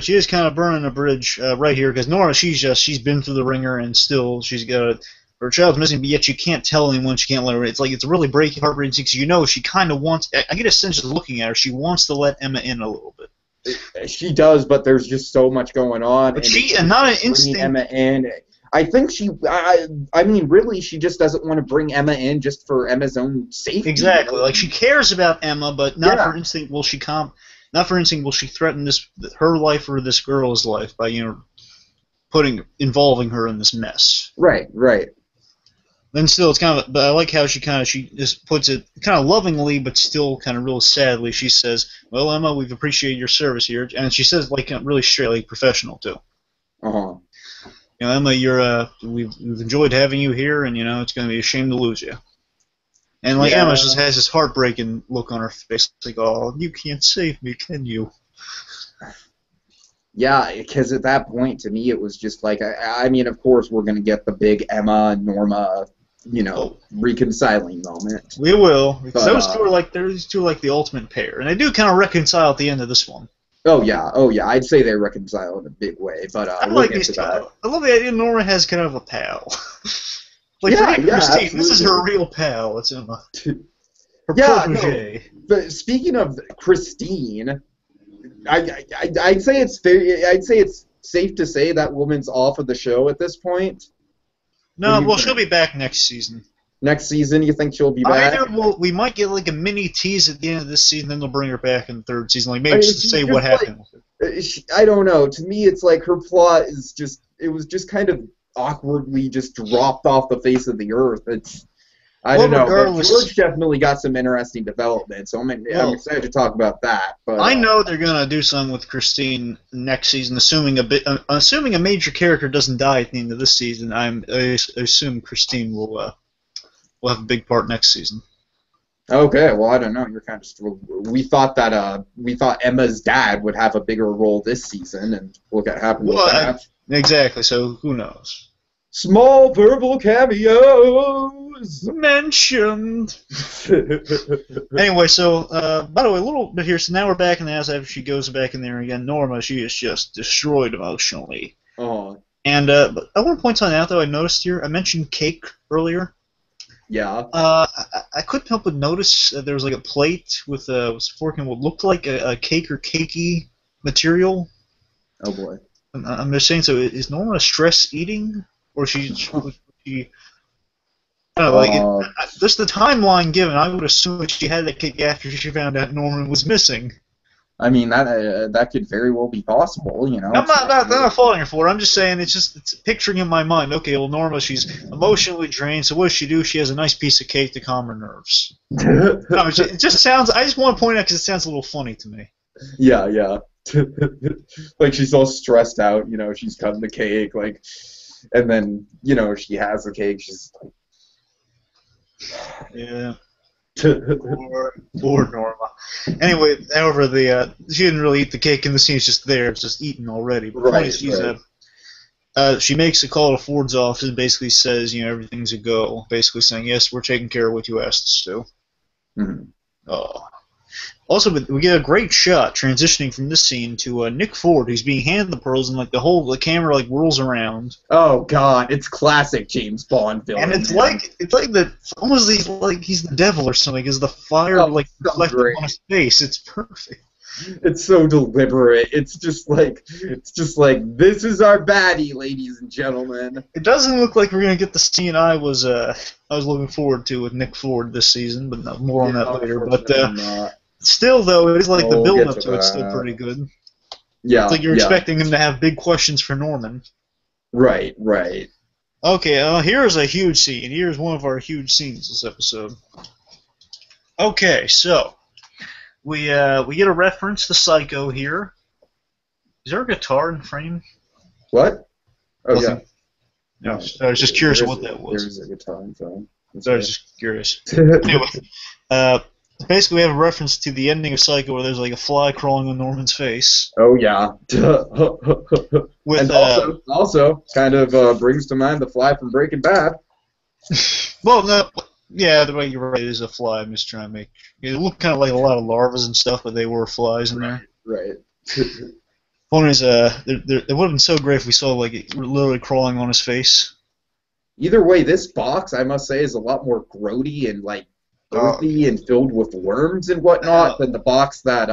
she is kind of burning a bridge right here, because Nora, she's been through the ringer, and still she's got her child's missing, but yet she can't tell anyone, she can't let her in. It's like, it's really heartbreaking, because she kind of wants, I get a sense just looking at her, she wants to let Emma in a little bit. She does, but there's just so much going on. But and not an instinct. Emma in. I think really, she just doesn't want to bring Emma in just for Emma's own safety. Exactly. Like, she cares about Emma, but not for instinct will she threaten her life or this girl's life by, involving her in this mess. Right. Then still, it's kind of. But I like how she just puts it kind of lovingly, but still kind of real sadly. She says, "Well, Emma, we've appreciated your service here," and she says like really straight, like professional too. Emma, we've enjoyed having you here, and it's going to be a shame to lose you. And like Emma just has this heartbreaking look on her face, like, "Oh, you can't save me, can you?" Yeah, because at that point, to me, it was just like, I mean, of course, we're going to get the big Emma and Norma, reconciling moment. We will. Because those two are like the ultimate pair, and they do kind of reconcile at the end of this one. Oh yeah. I'd say they reconcile in a big way, but I like these two. I love the idea Norma has kind of a pal. Christine, absolutely. This is her real pal. It's Emma. Her protege. No, but speaking of Christine. I'd say it's safe to say that woman's off of the show at this point. No, well, she'll be back next season. Next season, you think she'll be back? We might get like a mini tease at the end of this season, then they'll bring her back in the third season, like maybe just to say what happened. I don't know. To me, it's like her plot is it was just kind of awkwardly just dropped off the face of the earth. I don't know, but George definitely got some interesting development, so I'm excited to talk about that. But I know they're gonna do something with Christine next season, assuming a major character doesn't die at the end of this season. I assume Christine will have a big part next season. Okay, well, I don't know. You're kind of we thought Emma's dad would have a bigger role this season, and look what happened with that. Exactly. So who knows? Small verbal cameos mentioned. Anyway, so by the way, a little bit here. So now we're back in the house after she goes back in there again. Norma, she is just destroyed emotionally. Oh. And but I want to point something out though. I noticed here. I mentioned cake earlier. Yeah. I couldn't help but notice there was like a plate with a fork and what looked like a cake or cakey material. Oh boy. I'm just saying. So is Norma stress eating? Or she I don't know, just the timeline given, I would assume that she had that cake after she found out Norman was missing. I mean, that could very well be possible, you know. I'm not faulting her for it. I'm just saying it's picturing in my mind. Okay, well, Norma, she's emotionally drained, so what does she do? She has a nice piece of cake to calm her nerves. No, it just sounds. I just want to point out because it sounds a little funny to me. Yeah. Like she's all stressed out, you know. She's cutting the cake, like, and then she has the cake. She's like, yeah. Poor Norma. Anyway, however, she didn't really eat the cake in the scene. It's just there. It's just eaten already. But right. She makes a call to Ford's office and basically says, everything's a go. Basically saying, yes, we're taking care of what you asked us to. Mm-hmm. Also, we get a great shot transitioning from this scene to Nick Ford, who's being handed the pearls, and the camera whirls around. Oh God, it's classic James Bond film. And it's like almost he's the devil or something, because the fire reflected on his face. It's perfect. It's so deliberate. It's just like this is our baddie, ladies and gentlemen. It doesn't look like we're gonna get the scene I was looking forward to with Nick Ford this season, but more on that later. But still, though, it is like the build-up to it's still pretty good. Yeah. It's like you're expecting him to have big questions for Norman. Right. Okay, here's a huge scene. Here's one of our huge scenes this episode. Okay, so we get a reference to Psycho here. Is there a guitar in frame? What? Oh, nothing. Yeah. No, I was just curious what that was. There's a guitar in frame. I was just curious. Anyway, basically, we have a reference to the ending of Psycho where there's like a fly crawling on Norman's face. Oh, yeah. And also kind of brings to mind the fly from Breaking Bad. Well, no. Yeah, the way you're right, it is a fly. I'm just trying to make it looked kind of like a lot of larvas and stuff, but they were flies in there. Right. Point is, it would have been so great if we saw it literally crawling on his face. Either way, this box, I must say, is a lot more grody and earthy and filled with worms and whatnot than the box that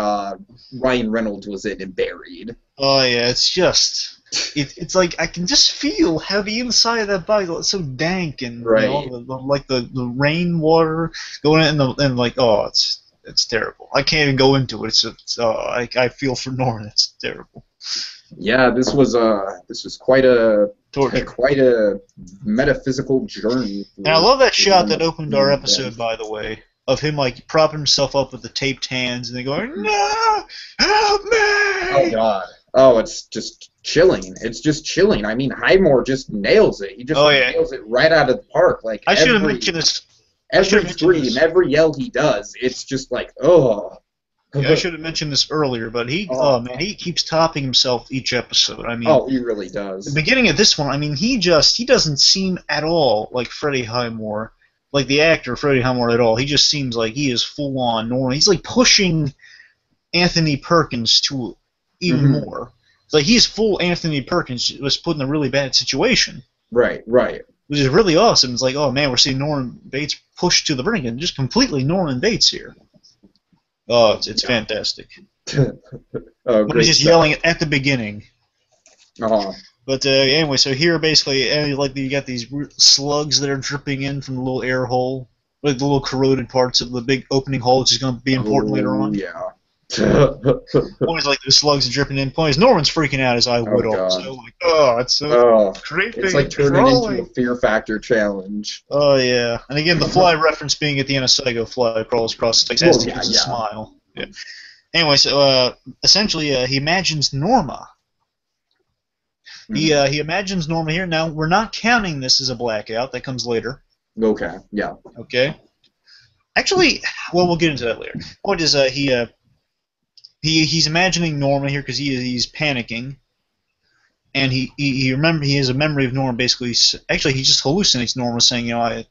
Ryan Reynolds was in and buried. Oh yeah, it's just it's like I can just feel how the inside of that box is so dank and the rainwater going in it's terrible. I can't even go into it. I feel for Norman. It's terrible. Yeah, this was quite a torture, quite a metaphysical journey. And I love that shot that opened our episode, by the way, of him propping himself up with the taped hands and then going, "No, help me!" Oh God! Oh, it's just chilling. It's just chilling. I mean, Highmore just nails it. He just nails it right out of the park. I should have mentioned this. Every scream, every yell he does, it's just like, oh. Yeah, I should have mentioned this earlier, but he keeps topping himself each episode. I mean, he really does. The beginning of this one, I mean, he doesn't seem at all like Freddie Highmore, like the actor Freddie Highmore at all. He just seems like he is full on Norman. He's like pushing Anthony Perkins to even more. It's like he's full Anthony Perkins was put in a really bad situation. Right. Which is really awesome. It's like, oh man, we're seeing Norman Bates pushed to the brink, and just completely Norman Bates here. Oh, it's fantastic. When he's just yelling at the beginning. But anyway, so here basically, you got these slugs that are dripping in from the little air hole, like the little corroded parts of the big opening hole, which is going to be important later on. Yeah. Always like the slugs are dripping in. Point is, Norman's freaking out as I would also. It's so creepy. It's like turning into a Fear Factor challenge. Oh yeah, and again the fly reference being at the end of Psycho, fly crawls across his face as a smile. Yeah. Anyway, so essentially he imagines Norma. He imagines Norma here. Now we're not counting this as a blackout. That comes later. Okay. Yeah. Okay. Actually, well, we'll get into that later. Point is, he's imagining Norma here because he's panicking, and he has a memory of Norma. Basically, actually, he just hallucinates Norma saying, I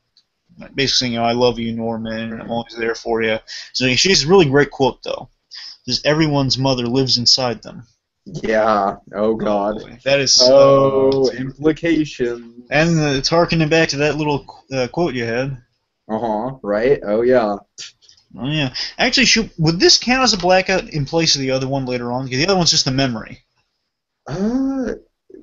love you, Norman, and I'm always there for you. So she has a really great quote though. Says, "Everyone's mother lives inside them." Yeah. Oh God. That is implication. And it's harkening back to that little quote you had. Right. Oh yeah. Oh yeah. Actually, would this count as a blackout in place of the other one later on? Because the other one's just a memory.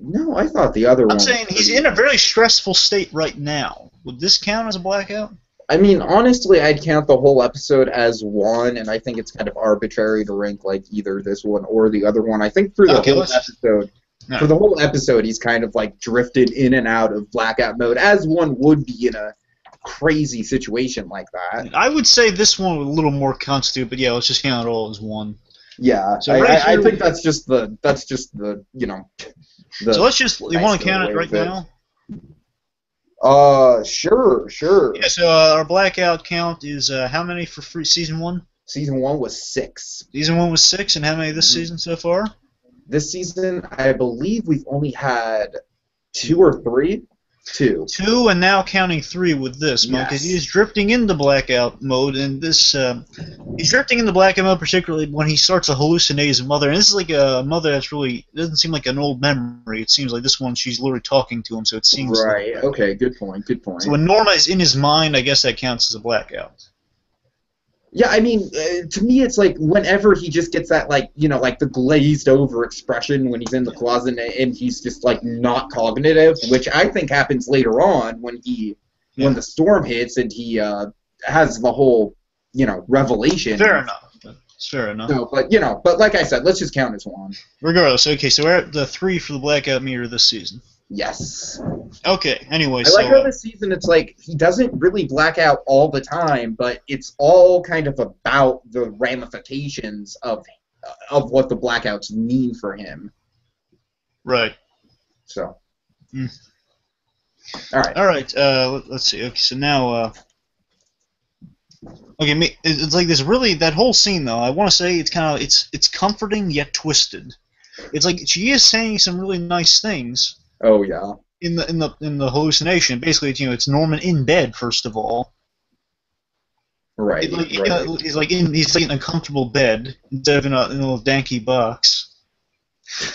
No, I thought the other one. I'm saying he's in a very stressful state right now. Would this count as a blackout? I mean, honestly, I'd count the whole episode as one, and I think it's kind of arbitrary to rank like either this one or the other one. I think for the whole episode, for the whole episode, he's kind of like drifted in and out of blackout mode, as one would be in a crazy situation like that. I would say this one with a little more constitute, but yeah, let's just count it all as one. Yeah, so I think that's just the you know. So let's just you want to count it right now? Sure. Yeah, so our blackout count is how many for season 1? Season 1 was 6. Season 1 was 6, and how many this season so far? This season, I believe we've only had 2 or 3. 2. 2, and now counting 3 with this mode, because he's drifting into blackout mode, and this he's drifting into blackout mode particularly when he starts to hallucinate his mother, and this is like a mother that's really, it doesn't seem like an old memory. It seems like this one she's literally talking to him, so it seems right. Like, okay, good point. So when Norma is in his mind, I guess that counts as a blackout. Yeah, I mean, to me, it's like whenever he just gets that, like, you know, like the glazed over expression when he's in the closet and he's just like not cognitive, which I think happens later on when when the storm hits and he has the whole, you know, revelation. Fair enough. Fair enough. No, but you know, but like I said, let's just count as one. Regardless, okay, so we're at the 3 for the blackout meter this season. Yes. Okay, anyway, I like how this season it's like he doesn't really black out all the time, but it's all kind of about the ramifications of what the blackouts mean for him. Right. So. All right. Let's see. Okay, so now. Okay, it's like this. Really, that whole scene though. I want to say it's kind of it's comforting yet twisted. It's like she is saying some really nice things. Oh yeah. In the hallucination, basically, you know, it's Norman in bed first of all. Right. He's like in a comfortable bed instead of in a little danky box.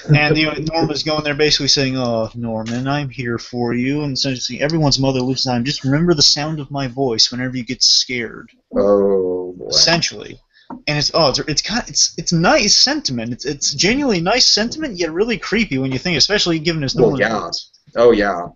And you know, Norma's going there basically saying, "Oh, Norman, I'm here for you." And essentially, everyone's mother loses time. Just remember the sound of my voice whenever you get scared. Oh boy. Essentially. And it's nice sentiment. It's genuinely nice sentiment, yet really creepy when you think, especially given his Norman. Oh yeah.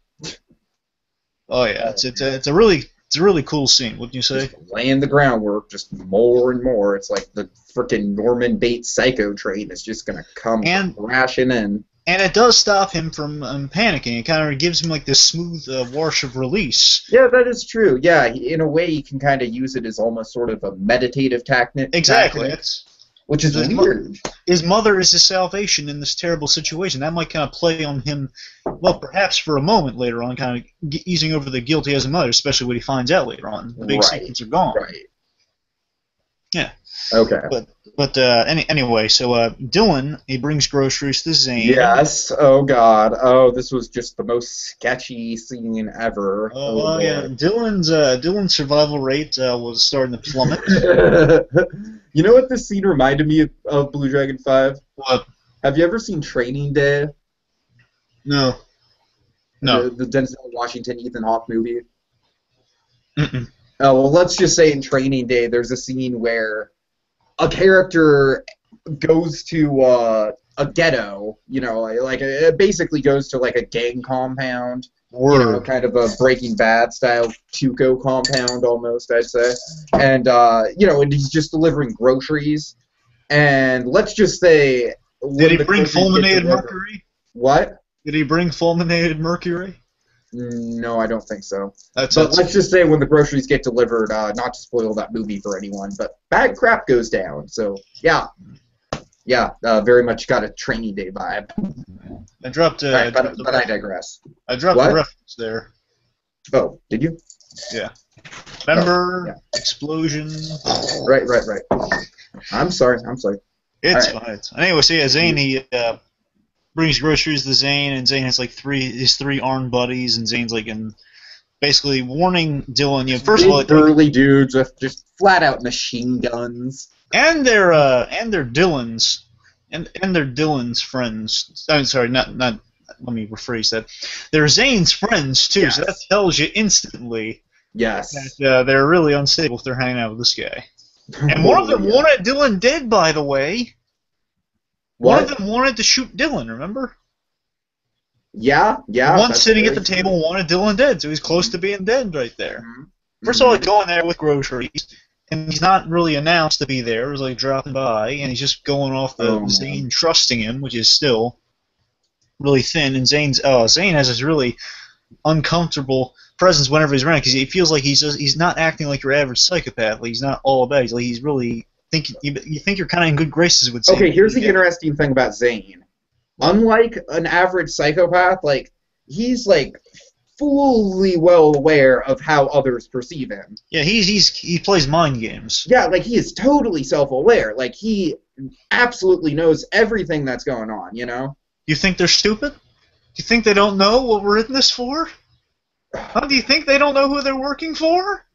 Oh yeah. It's a really cool scene. Wouldn't you say? Just laying the groundwork, just more and more. It's like the frickin' Norman Bates psycho train is just gonna come crashing in. And it does stop him from panicking. It kind of gives him like this smooth wash of release. Yeah, that is true. Yeah, in a way, you can kind of use it as almost sort of a meditative tactic. Exactly. Which is weird. His mother is his salvation in this terrible situation. That might kind of play on him, well, perhaps for a moment later on, kind of easing over the guilt he has a mother, especially when he finds out later on. The big secrets are gone. Right. Yeah. Okay. But anyway, so Dylan, he brings groceries to Zane. Yes. Oh God. Oh, this was just the most sketchy scene ever. Oh yeah. Dylan's survival rate was starting to plummet. You know what this scene reminded me of BlueDragonFive? What? Have you ever seen Training Day? No. No. The Denzel Washington, Ethan Hawke movie? Mm-mm. Oh, well, let's just say in Training Day, there's a scene where a character goes to a ghetto, you know, like it basically goes to like a gang compound. You know, kind of a Breaking Bad style Tuco compound almost, I'd say. And, you know, and he's just delivering groceries. And let's just say... Did he bring fulminated mercury? What? Did he bring fulminated mercury? No, I don't think so. But let's just say when the groceries get delivered, not to spoil that movie for anyone, but bad crap goes down. So, yeah. Yeah, very much got a Training Day vibe. I dropped. But I digress. I dropped a reference there. Oh, did you? Yeah. Remember explosion. Right. I'm sorry. It's fine. Anyway, so yeah, Zane he brings groceries to Zane, and Zane has like his three armed buddies, and Zane's like basically warning Dylan. You know, first of all, burly dudes with just flat out machine guns. And they're Dylan's friends. I'm sorry, not. Let me rephrase that. They're Zane's friends too, so that tells you instantly. Yes. That they're really unstable if they're hanging out with this guy. And one of them wanted Dylan dead, by the way. What? One of them wanted to shoot Dylan. Remember? Yeah. One That's sitting at very the true. table wanted Dylan dead, so he's close to being dead right there. Mhm. First of all, he's going there with groceries, and he's not really announced to be there. He's like dropping by, and he's just going off the Oh, Zane man. trusting him, which is still really thin. And Zane has this really uncomfortable presence whenever he's around because he feels like he's not acting like your average psychopath. Like he's not all about. He's really you think you're kind of in good graces with Zane. Okay, here's the interesting thing about Zane. Unlike an average psychopath, like, he's, like, fully well aware of how others perceive him. Yeah, he plays mind games. Yeah, like, he is totally self-aware. Like, he absolutely knows everything that's going on, you know? You think they're stupid? You think they don't know what we're in this for? How do you think they don't know who they're working for?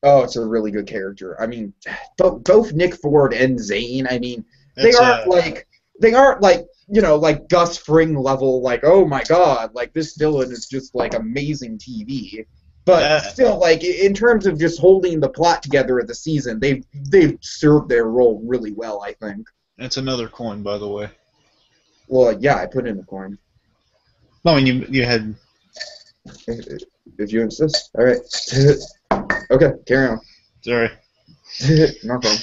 Oh, it's a really good character. I mean, both Nick Ford and Zane, I mean, they aren't like, you know, like Gus Fring level, like, oh my god, like, this villain is just, like, amazing TV. But still, like, in terms of just holding the plot together of the season, they've served their role really well, I think. That's another coin, by the way. Well, yeah, I put in a coin. No, I mean, you had... If you insist. All right. Okay, carry on. Sorry. No problem.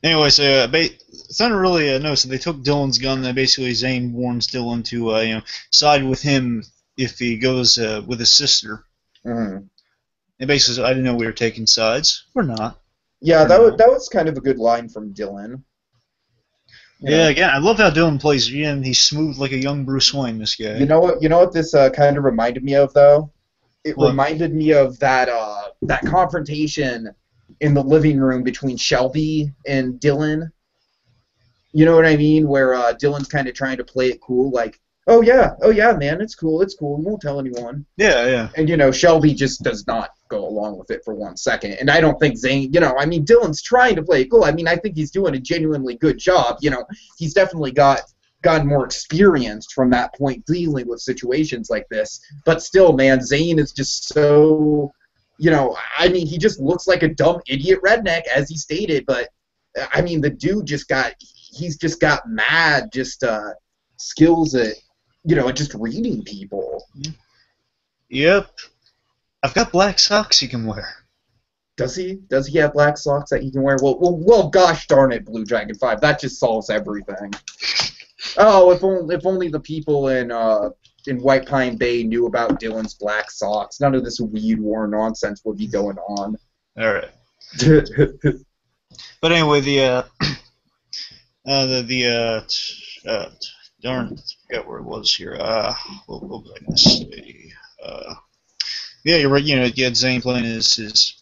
Anyways, it's not really notice that they took Dylan's gun. And basically, Zane warns Dylan to side with him if he goes with his sister. Mm-hmm. And basically, said, I didn't know we were taking sides. We're not. Yeah, that was kind of a good line from Dylan. Yeah, again, I love how Dylan plays. Again, he's smooth like a young Bruce Wayne. This guy. You know what this kind of reminded me of, though. It What? reminded me of that confrontation in the living room between Shelby and Dylan. You know what I mean? Where Dylan's kind of trying to play it cool, like, oh yeah, man, it's cool, we won't tell anyone. Yeah. And, you know, Shelby just does not go along with it for 1 second. And I don't think Zane, you know, I mean, Dylan's trying to play it cool. I mean, I think he's doing a genuinely good job. You know, he's definitely gotten more experienced from that point dealing with situations like this. But still, man, Zane is just so, you know, I mean, he just looks like a dumb idiot redneck, as he stated. But, I mean, the dude he's just got mad skills at, you know, just reading people. Yep. I've got black socks you can wear. Does he? Does he have black socks that he can wear? Well, gosh darn it, BlueDragonFive. That just solves everything. Oh, if only the people in White Pine Bay knew about Dylan's black socks. None of this weed war nonsense would be going on. All right. But anyway, darn, I forgot where it was here. What was I gonna say? Yeah, you're right. You know, yeah, Zane playing his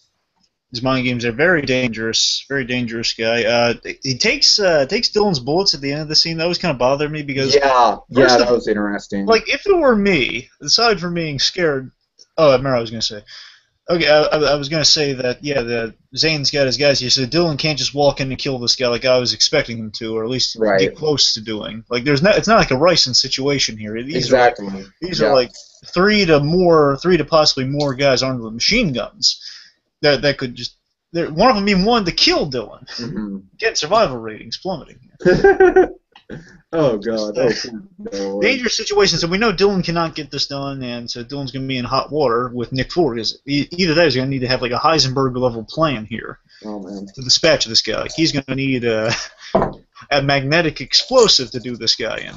mind games are very dangerous guy. He takes Dylan's bullets at the end of the scene. That always kind of bothered me because yeah, that was interesting. Like, if it were me, aside from being scared, I remember what I was gonna say. Okay, I was gonna say that the Zane's got his guys here, so Dylan can't just walk in and kill this guy like I was expecting him to, or at least get close to doing. Like, it's not like a Ryson situation here. These are like 3 to possibly more guys armed with machine guns that could just. One of them even wanted to kill Dylan. Mm-hmm. Get survival ratings plummeting. Oh god. No. Dangerous situation. So we know Dylan cannot get this done, and so Dylan's going to be in hot water with Nick Ford. Either that, he's going to need to have like a Heisenberg level plan here to dispatch this guy. Like, he's going to need a magnetic explosive to do this guy in.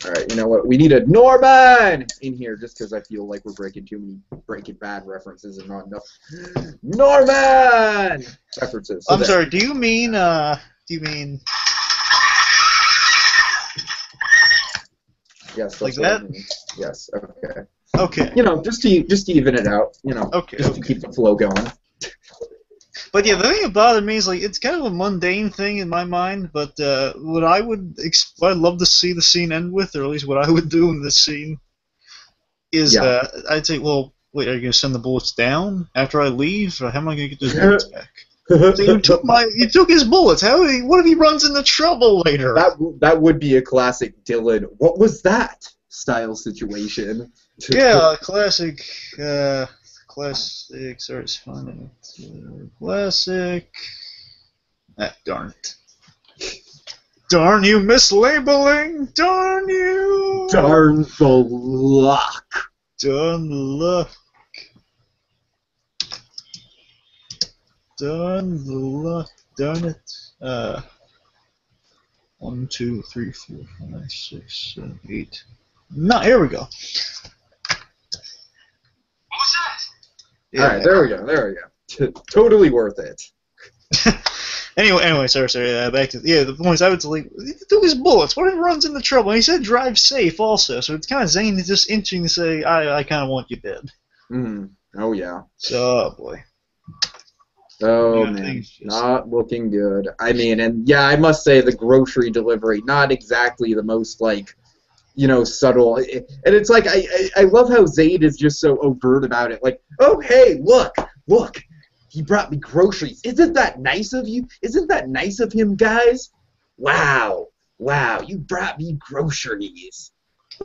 All right, you know what? We need a Norman in here, just because I feel like we're breaking too many Breaking Bad references and not enough Norman references. So I'm sorry. Do you mean? Yes, like that? Yes. Okay. Okay. You know, just to even it out. You know. Okay. Just to keep the flow going. But yeah, the thing that bothered me is like it's kind of a mundane thing in my mind. But what I'd love to see the scene end with, or at least what I would do in this scene, is I'd say, well, wait, are you gonna send the bullets down after I leave, or how am I gonna get those bullets back? So you took his bullets. What if he runs into trouble later? That would be a classic Dylan. What was that style situation? Yeah, classic. Classic. Sorry, it's finding it. Classic. Ah, darn it. Darn you, mislabeling! Darn you! Darn the luck. Darn the luck. Darn the luck. Darn it. 1, 2, 3, 4, 5, 6, 7, 8. No, here we go. What was that? Yeah. All right, there we go. Totally worth it. Anyway, sorry. Back to the points. I would delete. Through his bullets. What if it runs into trouble? And he said drive safe also, so it's kind of zany, just interesting to say. I kind of want you dead. Oh yeah. So, oh boy. Oh Yeah, man, not looking good. I mean, and yeah, I must say the grocery delivery, not exactly the most subtle. And it's like I love how Zayd is just so overt about it. Like, oh hey, look, he brought me groceries. Isn't that nice of you? Isn't that nice of him, guys? Wow, you brought me groceries.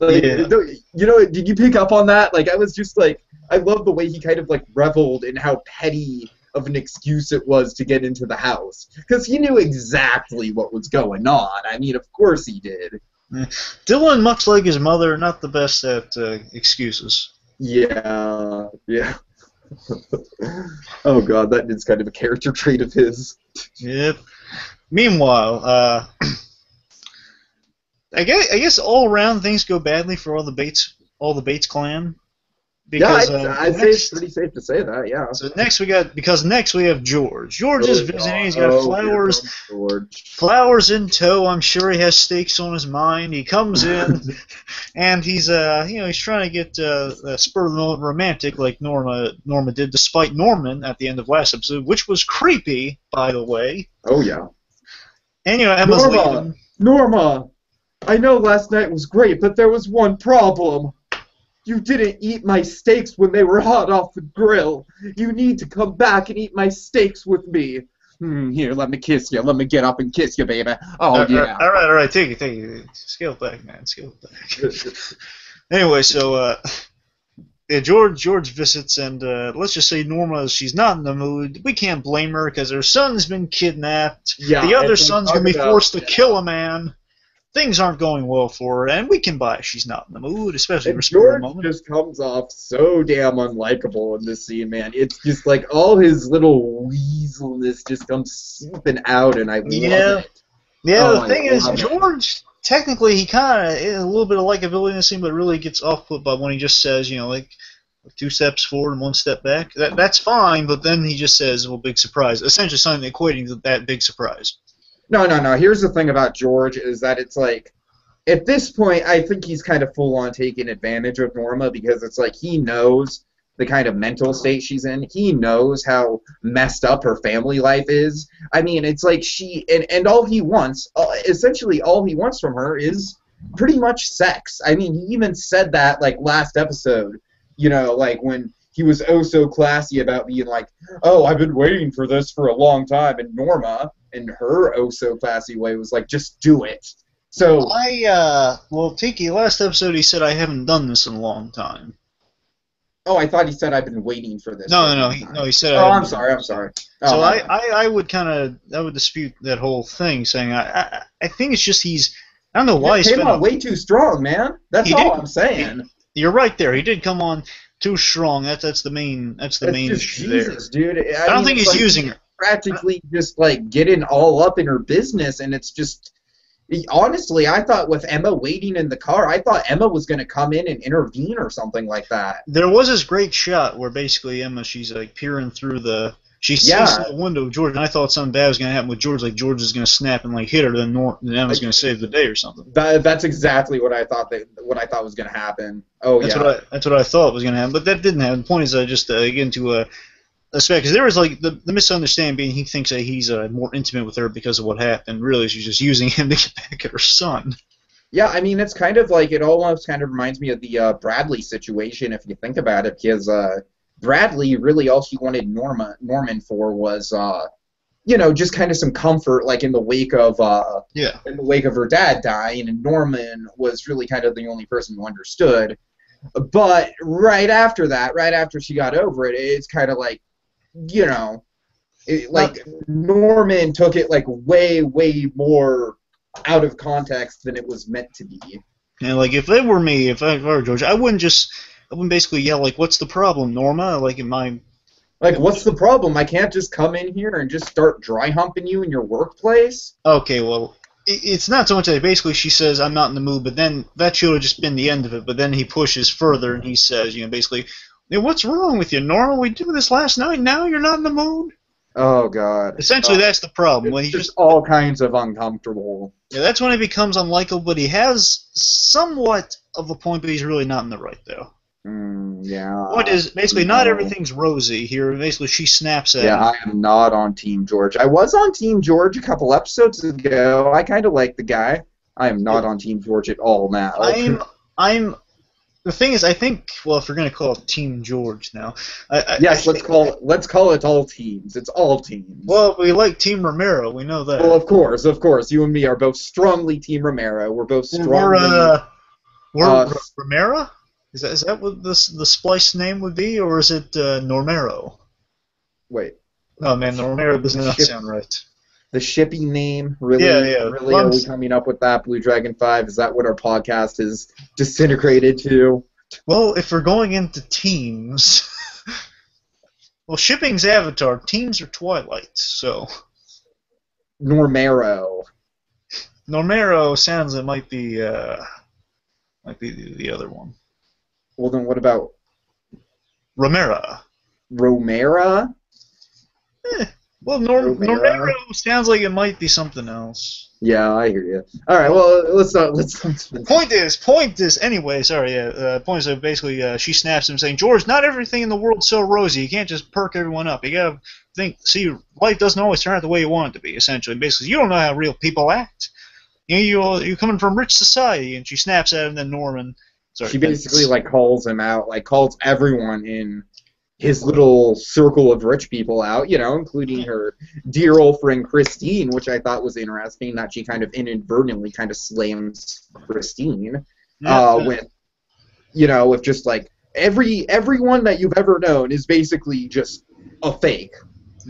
Like, Yeah. Did you pick up on that? Like, I was just like, I love the way he kind of like reveled in how petty of an excuse it was to get into the house, because he knew exactly what was going on. I mean, of course he did. Dylan, much like his mother, not the best at excuses. Yeah. Oh god, that is kind of a character trait of his. Yep. Meanwhile, I guess all around things go badly for all the Bates clan. Because, I'd say it's pretty safe to say that, yeah. So next we have George. George is visiting. He's got flowers in tow. I'm sure he has steaks on his mind. He comes in, and he's he's trying to get spur of the moment romantic like Norma did, despite Norman at the end of last episode, which was creepy, by the way. Oh yeah. And Emma's leaving. Norma, I know last night was great, but there was one problem. You didn't eat my steaks when they were hot off the grill. You need to come back and eat my steaks with me. Here, let me kiss you. Let me get up and kiss you, baby. Oh, yeah. All right. Take it. Scale it back, man. Scale it back. Anyway, so George visits, and let's just say Norma, she's not in the mood. We can't blame her because her son's been kidnapped. Yeah, the other son's going to be forced to kill a man. Things aren't going well for her, and we can buy she's not in the mood, especially for George moment. just comes off so damn unlikable in this scene, man. It's just like all his little weaselness just comes seeping out, and I love it. Yeah, the thing is, George, technically, he kind of a little bit of likability in this scene, but really gets off-put by when he just says, 2 steps forward and 1 step back. That's fine, but then he just says, well, big surprise. Essentially something equating to that big surprise. No. Here's the thing about George is that it's like, at this point, I think he's kind of full on taking advantage of Norma, because it's like he knows the kind of mental state she's in. He knows how messed up her family life is. I mean, it's like and all he wants, essentially all he wants from her is pretty much sex. I mean, he even said that like last episode, like when he was so classy about being like, oh, I've been waiting for this for a long time, and Norma, in her so classy way, was like, just do it. So Tiki, last episode he said I haven't done this in a long time. Oh, I thought he said I've been waiting for this. No, he said. Oh, I'm sorry. Oh, so I would dispute that whole thing, saying I think it's just I don't know why he came on way too strong, man. That's all I'm saying. You're right there. He did come on too strong. That's the main issue Jesus, there. Dude. I don't think he's using her. Practically just like getting all up in her business, and it's just. Honestly, I thought with Emma waiting in the car, I thought Emma was going to come in and intervene or something like that. There was this great shot where basically Emma, she's like peering through she sees through the window of George, and I thought something bad was going to happen with George, like George is going to snap and like hit her, then Emma's going to save the day or something. That's exactly what I thought was going to happen. Oh, that's what I thought was going to happen, but that didn't happen. The point is, just again to because there was like the misunderstanding being he thinks that he's more intimate with her because of what happened. Really, she's just using him to get back at her son. Yeah, I mean, it's kind of like, it almost kind of reminds me of the Bradley situation, if you think about it, because Bradley, really all she wanted Norman for was, just kind of some comfort, like in the wake of her dad dying, and Norman was really kind of the only person who understood. But right after she got over it, it's kind of like, Norman took it like way, way more out of context than it was meant to be. And like if it were me, if I were George, I wouldn't basically yell like, "What's the problem, Norma?" Like in my Like, what's the problem? I can't just come in here and just start dry humping you in your workplace? Okay, well, it's not so much that basically she says, "I'm not in the mood," but then that should have just been the end of it. But then he pushes further and he says, basically, "What's wrong with you, Norma? We did this last night. Now you're not in the mood." Oh, God. Essentially, that's the problem. When It's he just all kinds of uncomfortable. Yeah, that's when he becomes unlikable, but he has somewhat of a point, but he's really not in the right, though. Yeah. Point is, basically, not everything's rosy here. Basically, she snaps at him. Yeah, I am not on Team George. I was on Team George a couple episodes ago. I kind of like the guy. I am not on Team George at all now. The thing is, I think, well, if we're going to call it Team George now. Yes, let's call it all teams. It's all teams. Well, we like Team Romero. We know that. Well, of course. You and me are both strongly Team Romero. We're both strongly... We're Romero? Is that what the splice name would be, or is it Normero? Wait. Oh, man, Normero does not sound right. The shipping name? Really? Yeah. Really? Are we coming up with that, BlueDragonFive? Is that what our podcast is disintegrated to? Well, if we're going into teams... well, shipping's Avatar. Teams are Twilight, so... Normero sounds it might be the other one. Well, then what about... Romero? Well, Normero sounds like it might be something else. Yeah, I hear you. All right, well, let's not. Point is. Anyway, sorry. Yeah. Point is, basically, she snaps him, saying, "George, not everything in the world's so rosy. You can't just perk everyone up. You gotta see, life doesn't always turn out the way you want it to be. Essentially, basically, you don't know how real people act. You're coming from rich society." And she snaps at him. Then Norman. Sorry, she basically calls him out, calls everyone in his little circle of rich people out, including her dear old friend Christine, which I thought was interesting, that she kind of inadvertently kind of slams Christine with just everyone that you've ever known is basically just a fake.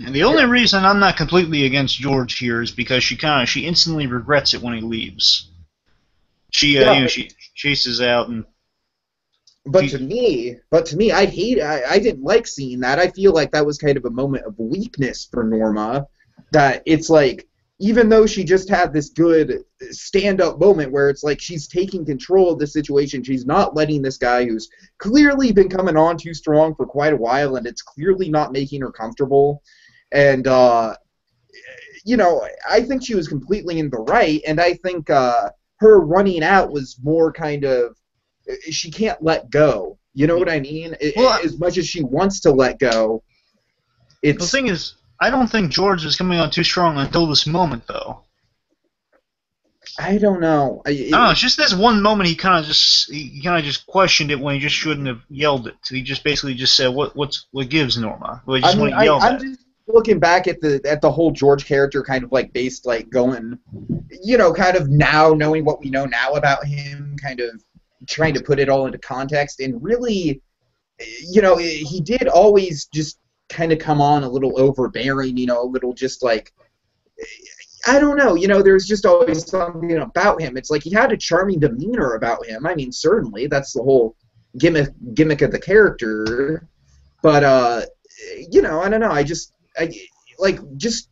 And the only reason I'm not completely against George here is because she instantly regrets it when he leaves. She chases out and. But to me, I didn't like seeing that. I feel like that was kind of a moment of weakness for Norma. That it's like, even though she just had this good stand-up moment where it's like she's taking control of the situation, she's not letting this guy who's clearly been coming on too strong for quite a while, and it's clearly not making her comfortable. And, I think she was completely in the right, and I think her running out was more kind of, she can't let go. You know what I mean? As much as she wants to let go, the thing is, I don't think George was coming on too strong until this moment, though. I don't know. It's just this one moment he kind of just questioned it when he just shouldn't have yelled it. He just basically just said, "What gives, Norma?" Well, I'm just looking back at the whole George character, kind of based going, kind of now knowing what we know now about him, kind of trying to put it all into context, and really, he did always just kind of come on a little overbearing, a little just I don't know, there's just always something about him. It's like he had a charming demeanor about him. I mean, certainly, that's the whole gimmick of the character, but, I don't know, just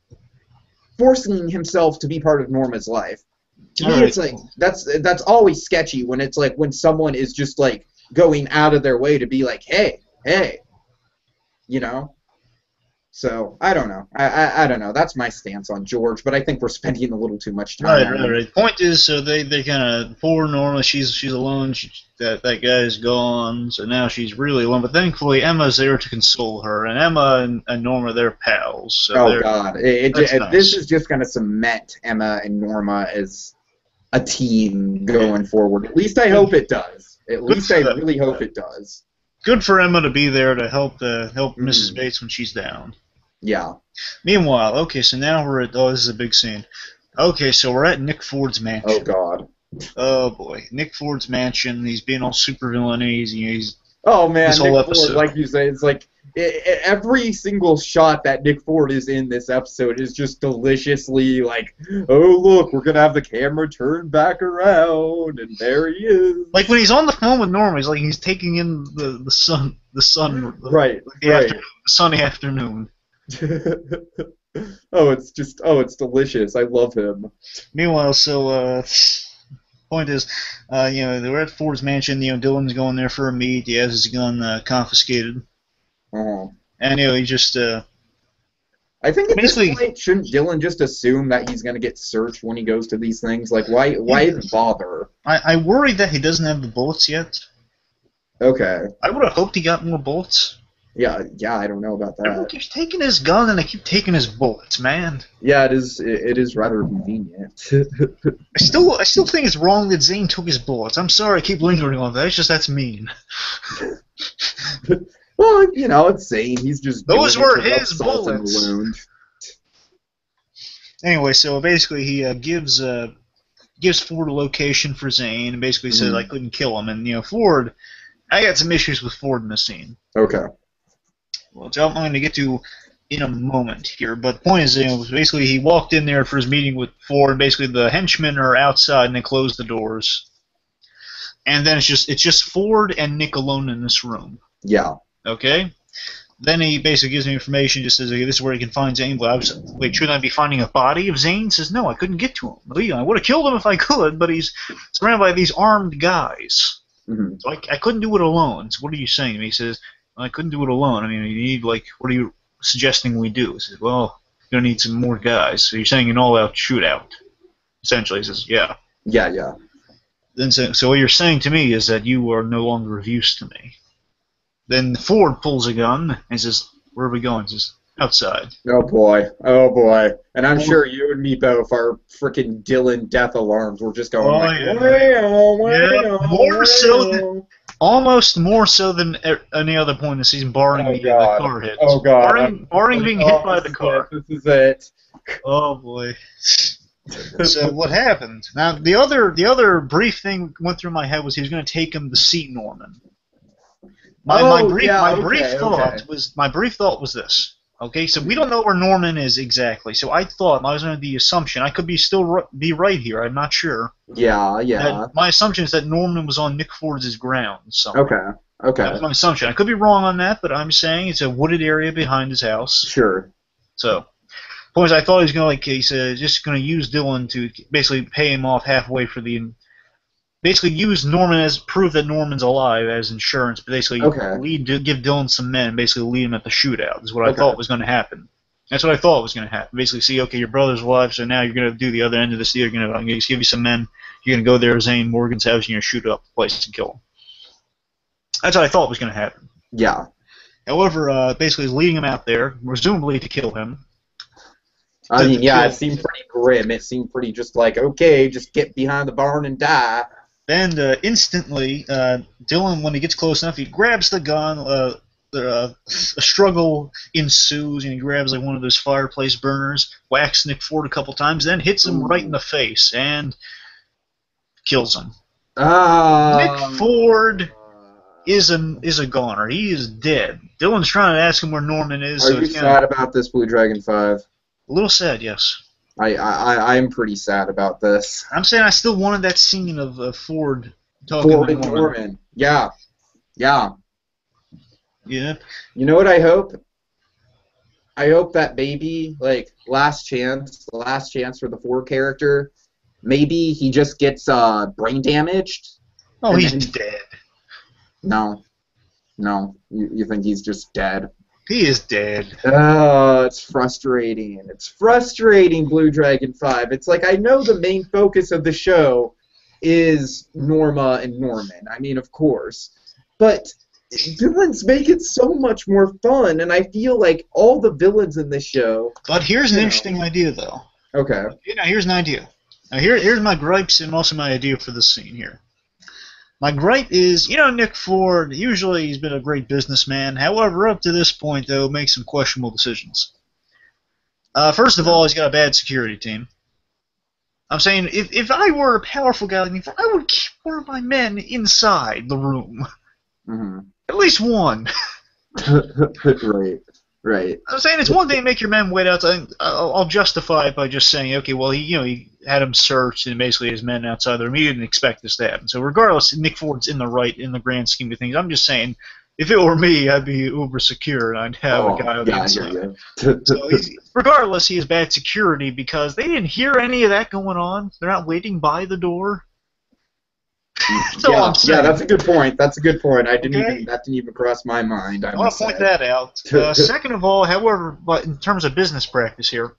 forcing himself to be part of Norma's life. To me, it's that's always sketchy when it's when someone is just going out of their way to be hey, So I don't know. I don't know. That's my stance on George, but I think we're spending a little too much time. Right. Point is, so they kind of poor Norma. She's alone. That guy's gone, so now she's really alone. But thankfully, Emma's there to console her, and Emma and Norma, they're pals. So God, nice. This is just going to cement Emma and Norma as a team going forward. At least I hope it does. At least I really hope it does. Good for Emma to be there to help Mrs. Bates when she's down. Yeah. Meanwhile, okay, so now we're at... Oh, this is a big scene. Okay, so we're at Nick Ford's mansion. Oh, God. Oh, boy. Nick Ford's mansion. He's being all super villainy. He's oh, man. This whole Nick episode. Ford, like you say, it's every single shot that Nick Ford is in this episode is just deliciously like, oh look, we're gonna have the camera turn back around, and there he is. Like when he's on the phone with Norma, he's taking in the sun, right, the sunny afternoon. it's delicious. I love him. Meanwhile, point is, they're at Ford's mansion. Dylan's going there for a meet. He has his gun confiscated. And he just. I think at this point, shouldn't Dylan just assume that he's going to get searched when he goes to these things? Like, why even bother? I worry that he doesn't have the bullets yet. Okay. I would have hoped he got more bullets. Yeah, I don't know about that. Everyone keeps taking his gun and they keep taking his bullets, man. Yeah, it is rather convenient. I still think it's wrong that Zane took his bullets. I'm sorry I keep lingering on that. It's just that's mean. Well, it's Zane. He's just those were his bullets. Anyway, so basically he gives Ford a location for Zane and basically says I couldn't kill him. And Ford, I got some issues with Ford in this scene. Okay. Well, I'm going to get to in a moment here, but the point is, basically he walked in there for his meeting with Ford. Basically, the henchmen are outside and they close the doors, and then it's just Ford and Nick alone in this room. Yeah. Okay. Then he basically gives me information. Just says, "Okay, this is where he can find Zane." But wait, shouldn't I be finding a body of Zane? Says, "No, I couldn't get to him. I would have killed him if I could, but he's surrounded by these armed guys, so I couldn't do it alone." So what are you saying to me? He says, I couldn't do it alone. I mean, you need, what are you suggesting we do? He says, well, you're going to need some more guys. So you're saying an all-out shootout, essentially. He says, yeah. Yeah. Then so what you're saying to me is that you are no longer of use to me. Then Ford pulls a gun and says, where are we going? He says, outside. Oh, boy. And I'm sure you and me both are freaking Dylan death alarms. We're just going more so than... Almost more so than any other point in the season, barring the car hit. Oh, God. Barring being hit by the car. This is it. Oh, boy. So what happened? Now, the other brief thing went through my head was he was going to take him to see Norman. My brief thought was this. Okay, so we don't know where Norman is exactly. So I thought, I was under the assumption, I could be right here, I'm not sure. Yeah. My assumption is that Norman was on Nick Ford's grounds. Okay. That's my assumption. I could be wrong on that, but I'm saying it's a wooded area behind his house. Sure. So, point is, I thought he was going to, just going to use Dylan to basically pay him off halfway for basically use Norman as proof that Norman's alive as insurance, but basically give Dylan some men, basically lead him at the shootout, is what I thought was going to happen. That's what I thought was going to happen. Basically, see, okay, your brother's alive, so now you're going to do the other end of this deal. I'm going to give you some men. You're going to go there to Zane Morgan's house, and you're going to shoot up the place and kill him. That's what I thought was going to happen. Yeah. However, basically leading him out there, presumably to kill him. I mean, it seemed pretty grim. It seemed pretty just like, okay, just get behind the barn and die. Then instantly, Dylan, when he gets close enough, he grabs the gun. A struggle ensues, and he grabs one of those fireplace burners, whacks Nick Ford a couple times, then hits him right in the face and kills him. Nick Ford is a goner. He is dead. Dylan's trying to ask him where Norman is. Are you sad about this, BlueDragonFive? A little sad, yes. I'm pretty sad about this. I'm saying I still wanted that scene of Ford talking to Norman. Yeah. Yeah. You know what I hope? I hope that maybe, last chance for the Ford character, maybe he just gets brain damaged. Oh, he's dead. No. You think he's just dead? He is dead. Oh, it's frustrating. It's frustrating, BlueDragonFive. It's like I know the main focus of the show is Norma and Norman. I mean, of course. But villains make it so much more fun, and I feel like all the villains in this show... But here's an interesting idea, though. Okay. Now, here's an idea. Now, here's my gripes and also my idea for this scene here. My gripe is, Nick Ford, usually he's been a great businessman. However, up to this point, though, makes some questionable decisions. First of all, he's got a bad security team. I'm saying, if I were a powerful guy like Nick Ford, I would keep one of my men inside the room. Mm-hmm. At least one. Right. I'm saying it's one thing to make your men wait outside. I'll justify it by just saying, okay, well, he had him searched and basically his men outside the room. He didn't expect this to happen. So regardless, Nick Ford's in the right in the grand scheme of things. I'm just saying, if it were me, I'd be uber secure and I'd have a guy on the inside. So regardless, he has bad security because they didn't hear any of that going on. They're not waiting by the door. That's all I'm saying. Yeah, that's a good point. That didn't even cross my mind. I want to point that out. Second of all, however, but in terms of business practice here,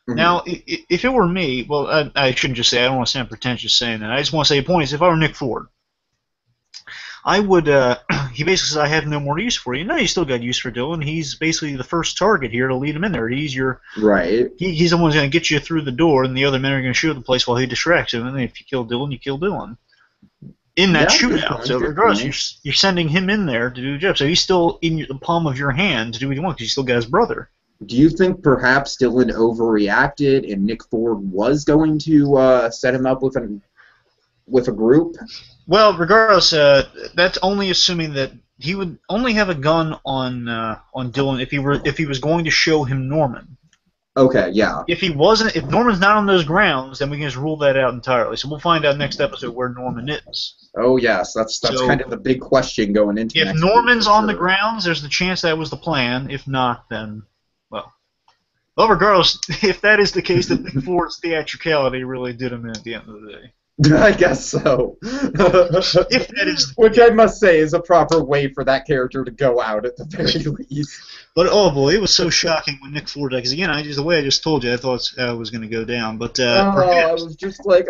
now, if it were me, well, I shouldn't just say, I don't want to sound pretentious saying that. I just want to say a point is, if I were Nick Ford, I would, he basically says, I have no more use for you. No, you still got use for Dylan. He's basically the first target here to lead him in there. He's your... Right. He's the one who's going to get you through the door, and the other men are going to shoot the place while he distracts him, and then if you kill Dylan, you kill Dylan. In that shootout. So regardless, you're sending him in there to do the job. So he's still in the palm of your hand to do what you want because you still got his brother. Do you think perhaps Dylan overreacted and Nick Ford was going to set him up with a group? Well, regardless, that's only assuming that he would only have a gun on Dylan if he was going to show him Norman. Okay, yeah. If Norman's not on those grounds, then we can just rule that out entirely. So we'll find out next episode where Norman is. Oh yes, that's kind of the big question going into. If Norman's on the grounds, there's the chance that was the plan. If not, then well, regardless, if that is the case, then Nick Ford's theatricality really did him in at the end of the day. I guess so. If that is, which I must say is a proper way for that character to go out at the very least. But oh boy, it was so shocking when Nick Ford. Because again, the way I just told you, I thought it was going to go down. But I was just like,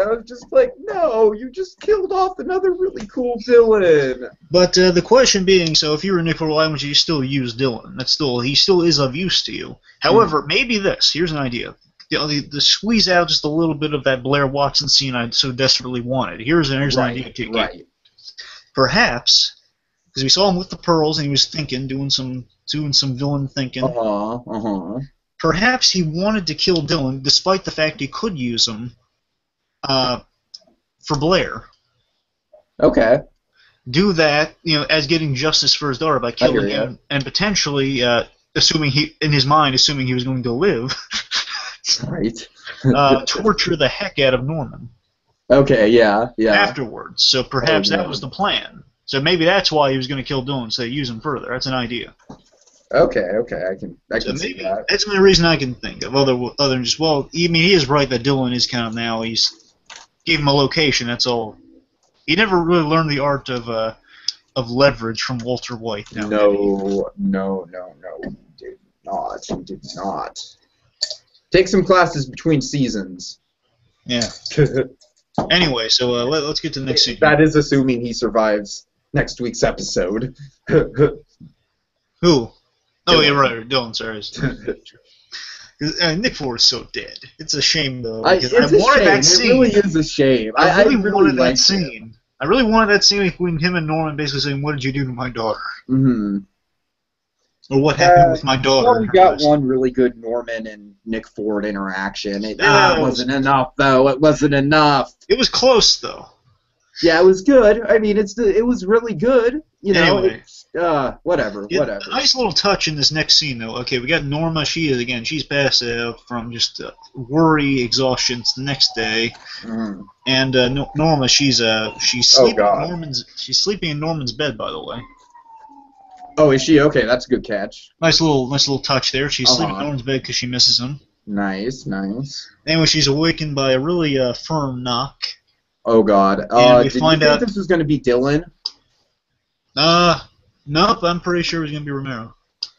no, you just killed off another really cool villain. But the question being, so if you were Nick Ford, why would you still use Dylan? He still is of use to you. However, maybe this. Here's an idea. The squeeze out just a little bit of that Blair Watson scene I so desperately wanted. Here's an idea, Tiki. Right. Perhaps, because we saw him with the pearls and he was thinking, doing some villain thinking. Perhaps he wanted to kill Dylan, despite the fact he could use him for Blair. Okay. Do that, as getting justice for his daughter by killing him, and potentially, assuming he was going to live. Right. Torture the heck out of Norman. Okay, yeah. Afterwards. So perhaps that was the plan. So maybe that's why he was going to kill Dylan, so use him further. That's an idea. Okay, I can see that. That's the only reason I can think of, other than just, he is right that Dylan is kind of now, he's gave him a location, that's all. He never really learned the art of leverage from Walter White. No, he did not. Take some classes between seasons. Yeah. Anyway, so let's get to the next scene. That is assuming he survives next week's episode. Who? Oh, yeah, right. Dylan, sorry. Nick Ford is so dead. It's a shame, though. It's a shame. It really is a shame. I really wanted that scene. I really wanted that scene between him and Norman basically saying, "What did you do to my daughter?" Mm-hmm. Or what happened with my daughter? We got one really good Norman and Nick Ford interaction. It wasn't enough, though. It wasn't enough. It was close, though. Yeah, it was good. I mean, it was really good. Anyway. Whatever. A nice little touch in this next scene, though. Okay, we got Norma. She's passed out from just worry, exhaustion. It's the next day, and Norma, she's sleeping. She's sleeping in Norman's bed, by the way. Oh, is she? Okay, that's a good catch. Nice little touch there. She's sleeping in Norman's bed because she misses him. Nice. Anyway, she's awakened by a really firm knock. Oh God! Did you think this was going to be Dylan? Nope. I'm pretty sure it was going to be Romero.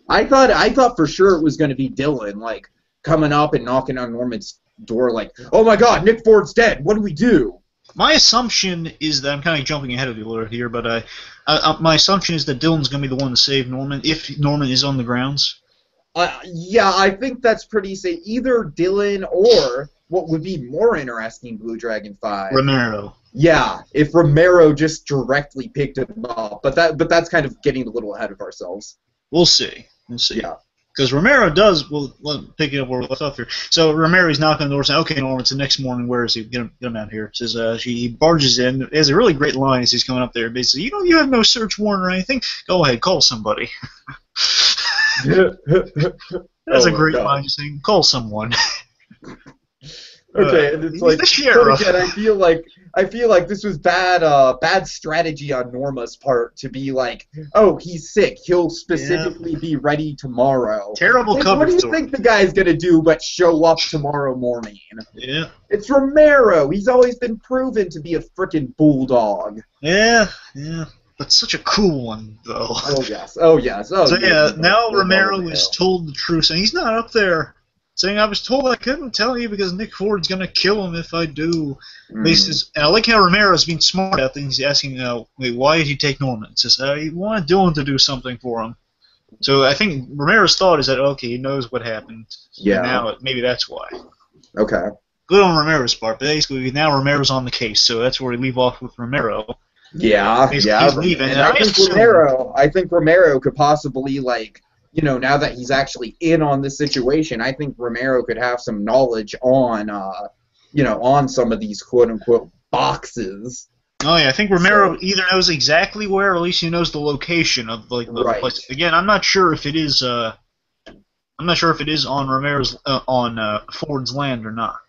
I thought for sure it was going to be Dylan, like coming up and knocking on Norman's door, like, "Oh my God, Nick Ford's dead. What do we do?" My assumption is that I'm kind of jumping ahead of you a little here, but my assumption is that Dylan's going to be the one to save Norman if Norman is on the grounds. Yeah, I think that's pretty safe. Either Dylan or what would be more interesting, BlueDragonFive. Romero. Yeah, if Romero just directly picked him up, but that's kind of getting a little ahead of ourselves. We'll see. Yeah. Because Romero does, well, picking up where we left off here. So Romero's knocking on the door saying, okay, Norm, it's the next morning. Where is he? Get him out here. Says, he barges in. He has a really great line as he's coming up there. Basically, you have no search warrant or anything. Go ahead, call somebody. That's a great line saying, call someone. Okay, and it's he's like, the sheriff. Again, I feel like this was bad strategy on Norma's part to be like, oh, he's sick. He'll specifically be ready tomorrow. Terrible like, cover what do you story. think the guy's gonna do but show up tomorrow morning? Yeah. It's Romero. He's always been proven to be a frickin' bulldog. Yeah. But such a cool one, though. Oh yes. Oh yes. Oh. So yes. now Romero is told the truth, and he's not up there. Saying, I was told I couldn't tell you because Nick Ford's going to kill him if I do. And I like how Romero's being smart about things. He's asking, wait, why did he take Norman? He says, he wanted Dylan to do something for him. So I think Romero's thought is that, okay, he knows what happened. Yeah. And now maybe that's why. Okay. Good on Romero's part, but basically now Romero's on the case, so that's where we leave off with Romero. Yeah, He's leaving. And I think Romero could possibly, like, now that he's actually in on this situation, I think Romero could have some knowledge on, on some of these quote-unquote boxes. Oh yeah, I think Romero either knows exactly where, or at least he knows the location of the place. Again, I'm not sure if it is. I'm not sure if it is on Romero's on Ford's land or not.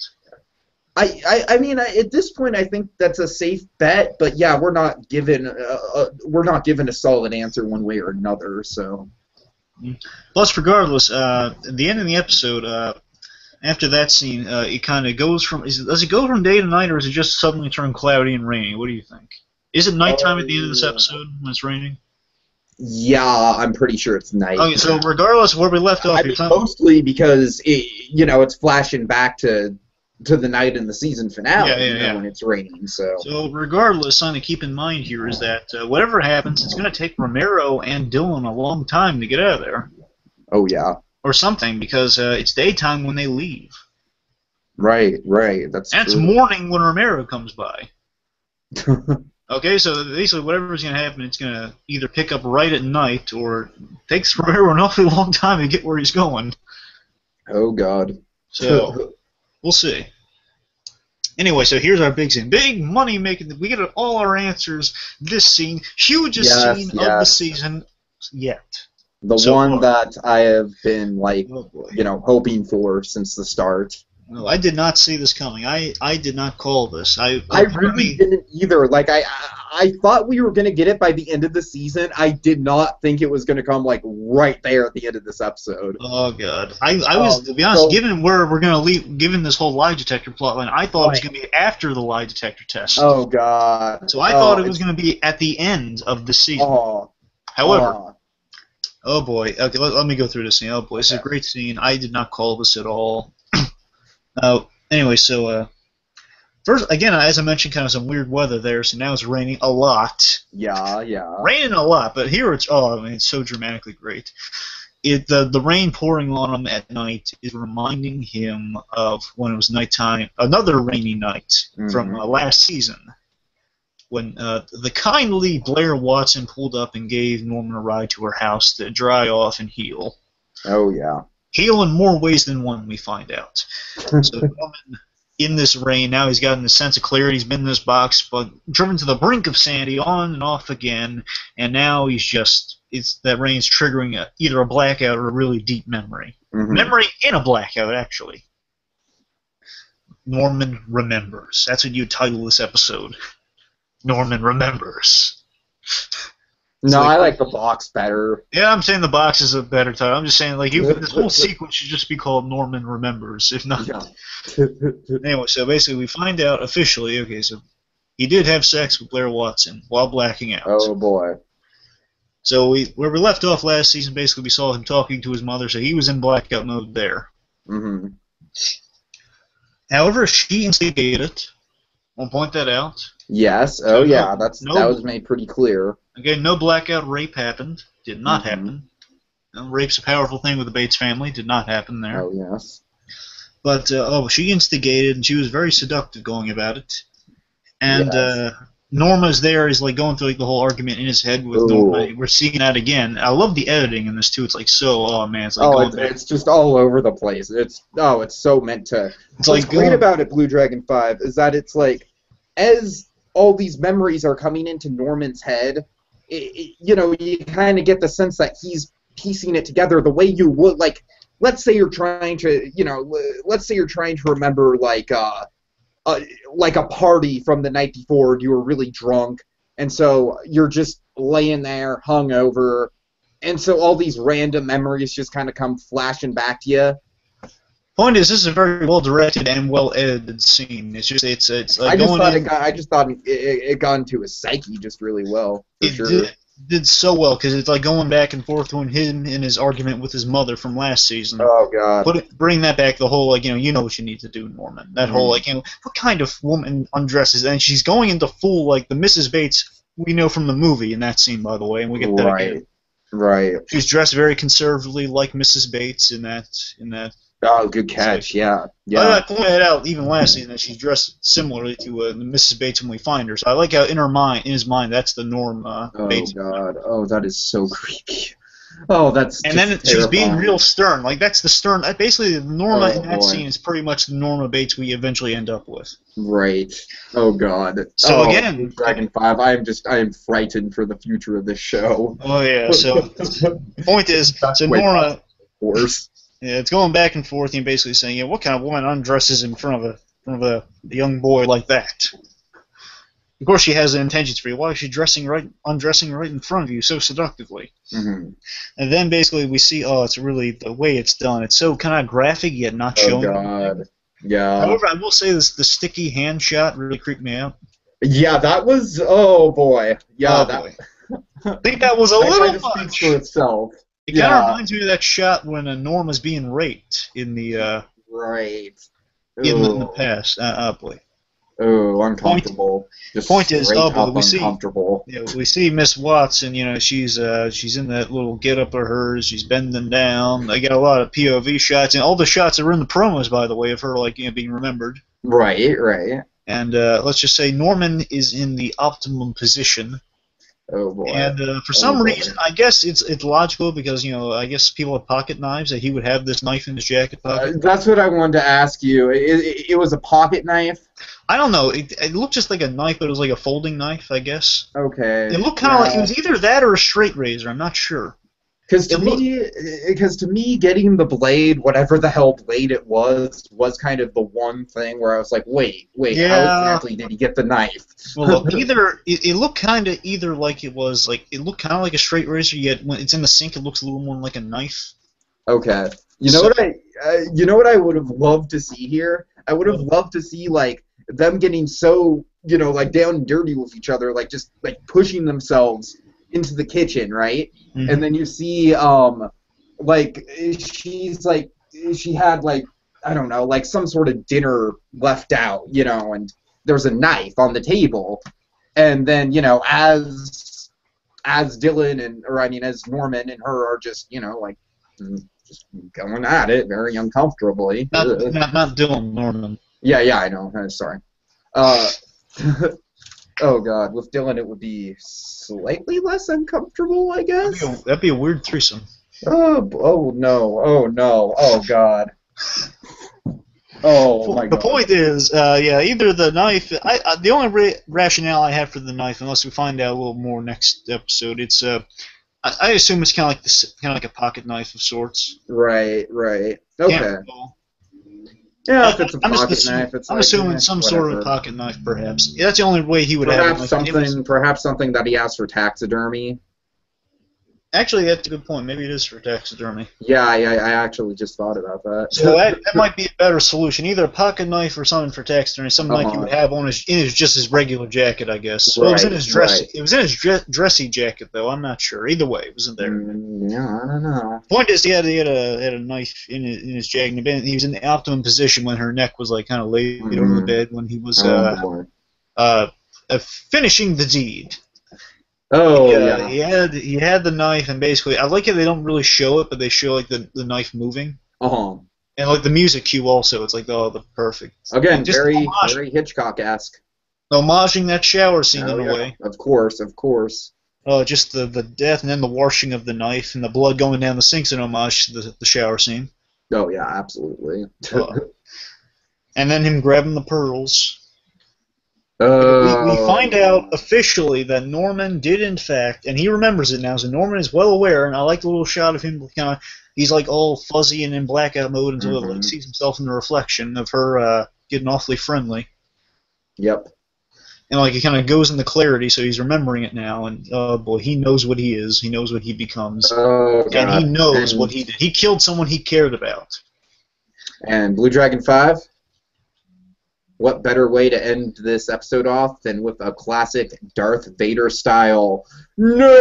I mean, at this point, I think that's a safe bet. But yeah, we're not given a solid answer one way or another. So. Plus, regardless, at the end of the episode, after that scene, it kind of goes from... does it go from day to night, or is it just suddenly turn cloudy and rainy? What do you think? Is it nighttime at the end of this episode when it's raining? Yeah, I'm pretty sure it's night. Okay, so regardless of where we left off... mostly because, it's flashing back to the night in the season finale, when it's raining. So regardless, something to keep in mind here is that whatever happens, it's going to take Romero and Dylan a long time to get out of there. Oh, yeah. Or something, because it's daytime when they leave. Right. That's true. Morning when Romero comes by. Okay, so basically whatever's going to happen, it's going to either pick up right at night, or it takes Romero an awfully long time to get where he's going. Oh, God. So... we'll see. Anyway, so here's our big scene. Big money making. We get all our answers this scene. Hugest scene of the season yet. The one that I have been, hoping for since the start. No, I did not see this coming. I did not call this. I really didn't either. Like, I thought we were going to get it by the end of the season. I did not think it was going to come, right there at the end of this episode. Oh, God. I was, to be honest, given where we're going to leave, given this whole lie detector plotline, I thought it was going to be after the lie detector test. Oh, God. So I thought it was going to be at the end of the season. However... oh, boy. Okay, let me go through this scene. Oh, boy. This is a great scene. I did not call this at all. Anyway, so first, again, as I mentioned, kind of some weird weather there. So now it's raining a lot. Yeah. Raining a lot, but here it's it's so dramatically great. The rain pouring on him at night is reminding him of when it was nighttime, another rainy night from last season, when the kindly Blair Watson pulled up and gave Norman a ride to her house to dry off and heal. Oh yeah. Heal in more ways than one, we find out. So Norman, in this rain, now he's gotten a sense of clarity. He's been in this box, but driven to the brink of sanity, on and off again, and now he's just, that rain's triggering either a blackout or a really deep memory. Memory in a blackout, actually. Norman remembers. That's what you title this episode. Norman remembers. No, I like the box better. Yeah, I'm saying the box is a better title. I'm just saying, this whole sequence should just be called Norman Remembers, if not. Yeah. Anyway, so basically we find out officially, okay, so he did have sex with Blair Watson while blacking out. Oh, boy. So where we left off last season, basically we saw him talking to his mother, so he was in blackout mode there. However, she instigated it. I'll point that out. Yes. Oh, yeah. That was made pretty clear. Again, no blackout rape happened. Did not happen. Rape's a powerful thing with the Bates family. Did not happen there. Oh, yes. But, she instigated, and she was very seductive going about it. And Norma's there is like going through like the whole argument in his head with Norma. We're seeing that again. I love the editing in this too. It's like so, oh man, it's like it's just all over the place. It's so meant to. It's What's like great about it, BlueDragonFive, is that it's like as all these memories are coming into Norman's head, you kind of get the sense that he's piecing it together the way you would like. Let's say you're trying to, remember like a party from the night before. You were really drunk, and so you're just laying there, hungover, and so all these random memories just kind of come flashing back to you. Point is, this is a very well directed and well edited scene. It's like I just thought it got into his psyche just really well. It did so well because it's like going back and forth between him and his argument with his mother from last season. Oh God! Bring that back. The whole like you know what you need to do, Norman. That whole like what kind of woman undresses, and she's going into full like the Mrs. Bates we know from the movie in that scene, by the way, and we get that again. Right. She's dressed very conservatively like Mrs. Bates in that. Oh, good catch! Yeah. I pointed out even last season that she's dressed similarly to Mrs. Bates when we find her. So I like how in his mind, that's the Norm Bates. Oh God! Oh, that is so creepy. Oh, that's. And then she's being real stern. Like that's the stern. Basically, Norma in that scene is pretty much the Norma Bates we eventually end up with. Right. Oh God. So again, BlueDragonFive, I am frightened for the future of this show. Oh yeah. So the point is, so Norma. Of course. Yeah, it's going back and forth and basically saying, what kind of woman undresses in front of a young boy like that? Of course, she has the intentions for you. Why is she undressing right in front of you so seductively? Mm-hmm. And then basically we see, it's really the way it's done. It's so kind of graphic yet not showing. Oh God. Yeah. However, I will say the sticky hand shot really creeped me out. Yeah, that was. Oh boy. Yeah. Boy. I think that was a little much. Speaks for itself. It kind of reminds me of that shot when Norma's being raped in the right in the past. Boy. Oh, uncomfortable. Point is, uncomfortable. We see Miss Watson. She's in that little get-up of hers. She's bending down. They got a lot of POV shots, and all the shots are in the promos, by the way, of her being remembered. Right. And let's just say Norman is in the optimum position. Oh boy. And for some reason, I guess it's logical because I guess people have pocket knives that he would have this knife in his jacket pocket. That's what I wanted to ask you. It was a pocket knife. I don't know. It looked just like a knife, but it was like a folding knife, I guess. Okay. It looked kind of like it was either that or a straight razor. I'm not sure. Because to me, getting the blade, whatever the hell blade it was kind of the one thing where I was like, wait, how exactly did he get the knife? Well, look, it looked kind of either like it looked kind of like a straight razor, yet when it's in the sink, it looks a little more like a knife. Okay. You know what I would have loved to see here? I would have loved to see like them getting so like down and dirty with each other, like just like pushing themselves into the kitchen, right? Mm-hmm. And then you see like she had like I don't know, like some sort of dinner left out, and there's a knife on the table, and then as Dylan as Norman and her are just like just going at it very uncomfortably. Not Dylan, Norman. Yeah, I know. Sorry. Oh God, with Dylan it would be slightly less uncomfortable, I guess. That'd be a weird threesome. Oh no, oh God. Oh my God. The point is, either the knife. The only rationale I have for the knife, unless we find out a little more next episode, it's I assume it's kind of like a pocket knife of sorts. Right. Okay. Yeah, if it's a pocket knife, I'm assuming some sort of pocket knife, perhaps. Yeah, that's the only way he would have it. Perhaps something that he asked for taxidermy. Actually, that's a good point. Maybe it is for taxidermy. Yeah, I actually just thought about that. So that might be a better solution. Either a pocket knife or something for taxidermy. Something like you would have on his regular jacket, I guess. Well, it was in his dressy. It was in his dressy jacket, though. I'm not sure. Either way, it wasn't there. Yeah, I don't know. Point is, he had a knife in his jacket. He was in the optimum position when her neck was like kind of laid over the bed when he was finishing the deed. Oh yeah. He had the knife, and basically, I like it. They don't really show it, but they show like the knife moving. And like the music cue also, it's like the perfect. Again, very Hitchcock-esque. Homaging that shower scene Oh, in a yeah. way. Of course, of course. Just the death and then the washing of the knife and the blood going down the sink's an homage to the shower scene. Oh, yeah, absolutely. And then him grabbing the pearls. We Oh. find out officially that Norman did in fact, and he remembers it now, so Norman is well aware, and I like the little shot of him kind of, he's like all fuzzy and in blackout mode until he like, sees himself in the reflection of her getting awfully friendly. Yep. And like he kind of goes into clarity, so he's remembering it now, and oh boy, he knows what he is, he knows what he becomes, Oh, God. and he knows what he did. He killed someone he cared about. And Blue Dragon 5? What better way to end this episode off than with a classic Darth Vader style? No!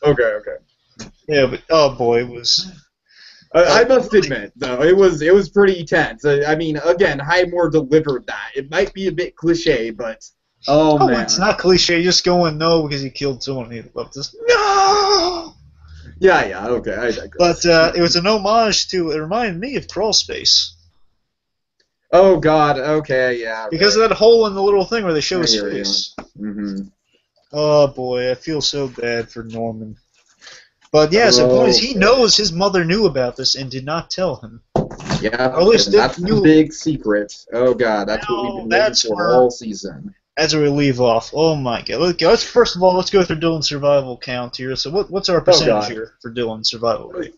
Okay. Yeah, but oh boy, it was. I must admit, though, it was pretty tense. I mean, again, Highmore delivered that. It might be a bit cliche, but oh man, it's not cliche. Just going no because he killed someone he loved. Just no. Yeah, okay, I digress. But it was an homage to. It reminded me of Crawl Space. Oh God, okay, yeah. Because of that hole in the little thing where they show his face. Mm-hmm. Oh boy, I feel so bad for Norman. But yeah, so the point is he knows his mother knew about this and did not tell him. Yeah, or at least that's the big secret. Oh God, that's what we've been waiting for all season. As we leave off, oh my God! Let's first of all let's go through Dylan's survival count here. So what's our percentage here for Dylan's survival rate?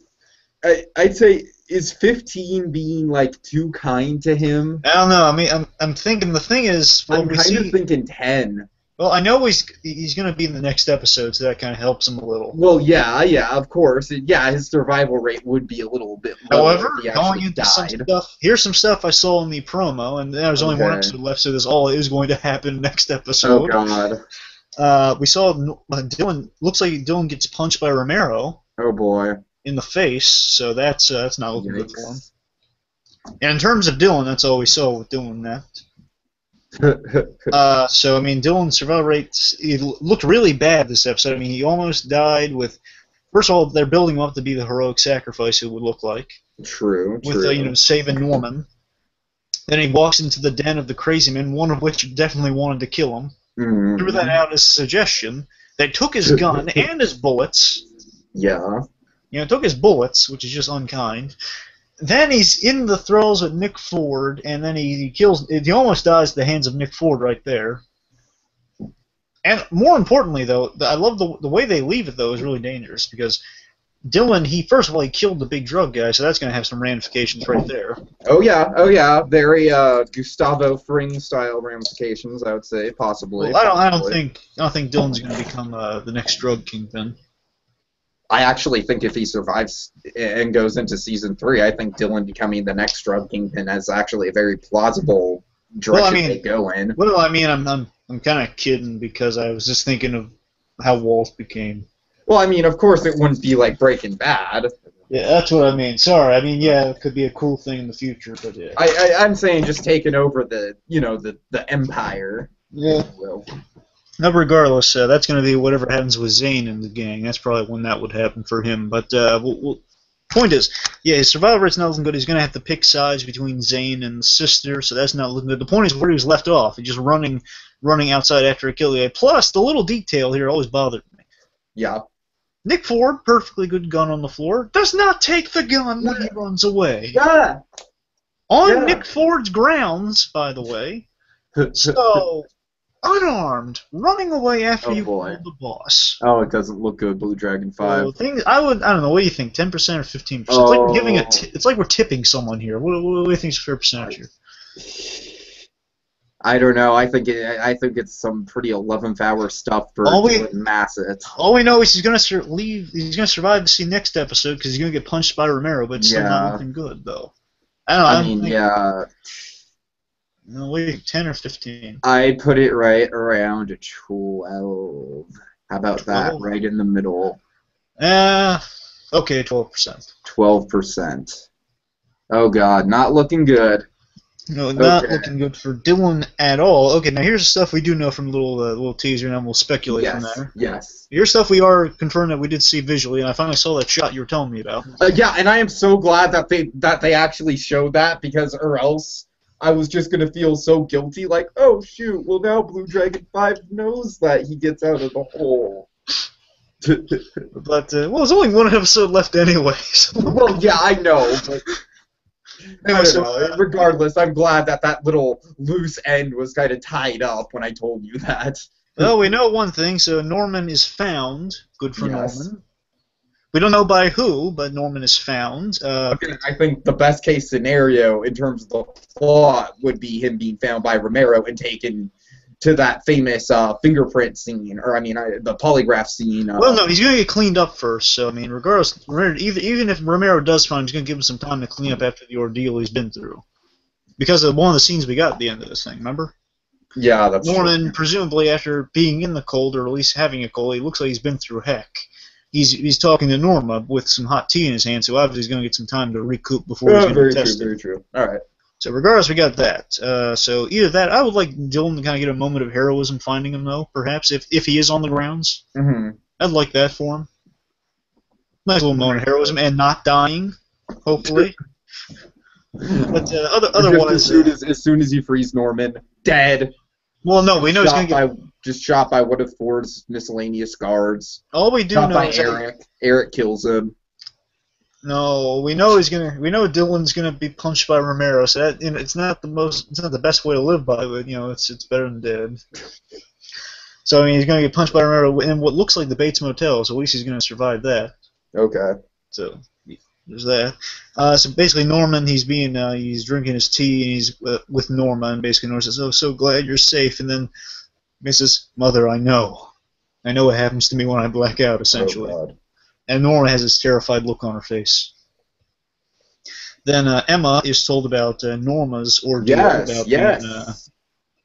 I'd say is 15 being like too kind to him. I don't know. I mean, I'm thinking the thing is, I'm kind of thinking 10. Well, I know he's going to be in the next episode, so that kind of helps him a little. Well, yeah, of course. Yeah, his survival rate would be a little bit lower. However, if he going into died. some stuff, here's some stuff I saw in the promo, and there's only one episode left, so this all is going to happen next episode. Oh God. We saw Dylan. Looks like Dylan gets punched by Romero. Oh boy. In the face, so that's not looking good for him. And in terms of Dylan, that's all we saw with Dylan that. So I mean, Dylan's survival rate looked really bad this episode. I mean, he almost died with. First of all, they're building him up to be the heroic sacrifice it would look like. True. With saving Norman. Then he walks into the den of the crazy men, one of which definitely wanted to kill him. Mm-hmm. Threw that out as a suggestion. They took his gun and his bullets. Yeah. Took his bullets, which is just unkind. Then he's in the throes with Nick Ford, and then he almost dies at the hands of Nick Ford right there. And more importantly, though, I love the way they leave it, though, is really dangerous, because Dylan, first of all, he killed the big drug guy, so that's going to have some ramifications right there. Oh yeah, very Gustavo Fring style ramifications, I would say, possibly. Well, I don't think Dylan's going to become the next drug kingpin. I actually think if he survives and goes into season 3, I think Dylan becoming the next drug kingpin is actually a very plausible direction they go in. Well, I mean, I'm kind of kidding because I was just thinking of how Walt became. Well, I mean, of course, it wouldn't be like Breaking Bad. Yeah, that's what I mean. Sorry, I mean, yeah, it could be a cool thing in the future, but yeah. I'm saying just taking over the empire. Yeah. No, regardless, that's going to be whatever happens with Zane and the gang. That's probably when that would happen for him. But point is, yeah, his survival rate's not looking good. He's going to have to pick sides between Zane and the sister, so that's not looking good. The point is where he was left off. He's just running outside after a kill the guy. Plus, the little detail here always bothered me. Yeah. Nick Ford, perfectly good gun on the floor, does not take the gun when he runs away. Yeah. On Nick Ford's grounds, by the way. So... unarmed, running away after you killed the boss. Oh, it doesn't look good, Blue Dragon 5. I don't know. What do you think? 10% or 15%? It's like we're giving it's like we're tipping someone here. What do you think is a fair percentage here? I don't know. I think it's some pretty 11th hour stuff for Massett. All we know is he's gonna leave. He's gonna survive to see next episode because he's gonna get punched by Romero, but it's still not looking good though. I don't know. No, wait, 10 or 15? I'd put it right around 12. How about 12? That? Right in the middle. Okay, 12%. 12%. Oh, God, not looking good. No, not Okay. looking good for Dylan at all. Okay, now here's the stuff we do know from the little teaser, and then we'll speculate from there. Yes. Here's stuff we are confirmed that we did see visually, and I finally saw that shot you were telling me about. Yeah, and I am so glad that they actually showed that, because or else I was just gonna feel so guilty, like, oh shoot, well now BlueDragonFive knows that he gets out of the hole. But well, there's only one episode left anyway. So. Well, yeah, I know, but Anyway, I don't so know. Regardless, I'm glad that little loose end was kind of tied up when I told you that. well, we know one thing. So Norman is found. Good for Yes. Norman. We don't know by who, but Norman is found. I think the best case scenario in terms of the plot would be him being found by Romero and taken to that famous fingerprint scene, or the polygraph scene. Well, no, he's going to get cleaned up first. So I mean, regardless, even if Romero does find, he's going to give him some time to clean up after the ordeal he's been through. Because of one of the scenes we got at the end of this thing, remember? Yeah, that's Norman, true. presumably after being in the cold, or at least having a cold, he looks like he's been through heck. He's talking to Norma with some hot tea in his hand, so obviously he's going to get some time to recoup before he's going to Very be true, tested. very true. All right. So regardless, we got that. So either that, I would like Dylan to kind of get a moment of heroism finding him, though, perhaps, if he is on the grounds. Mm-hmm. I'd like that for him. Nice little moment of heroism, and not dying, hopefully. But otherwise... as soon as you freeze Norman, dead. Well, no, we know he's going to get... Just shot by one of Ford's miscellaneous guards. All we do Shot know by is... Eric. Eric kills him. No, we know Dylan's gonna be punched by Romero. So that it's not the best way to live by, but it's better than dead. So I mean, he's gonna get punched by Romero in what looks like the Bates Motel. So at least he's gonna survive that. Okay. So there's that. So basically, Norman, he's drinking his tea and he's with Norma, and basically Norma says, "Oh, so glad you're safe." And then Mrs. Mother, I know what happens to me when I black out, essentially. Oh, God. And Norma has this terrified look on her face. Then Emma is told about Norma's ordeal. Yes.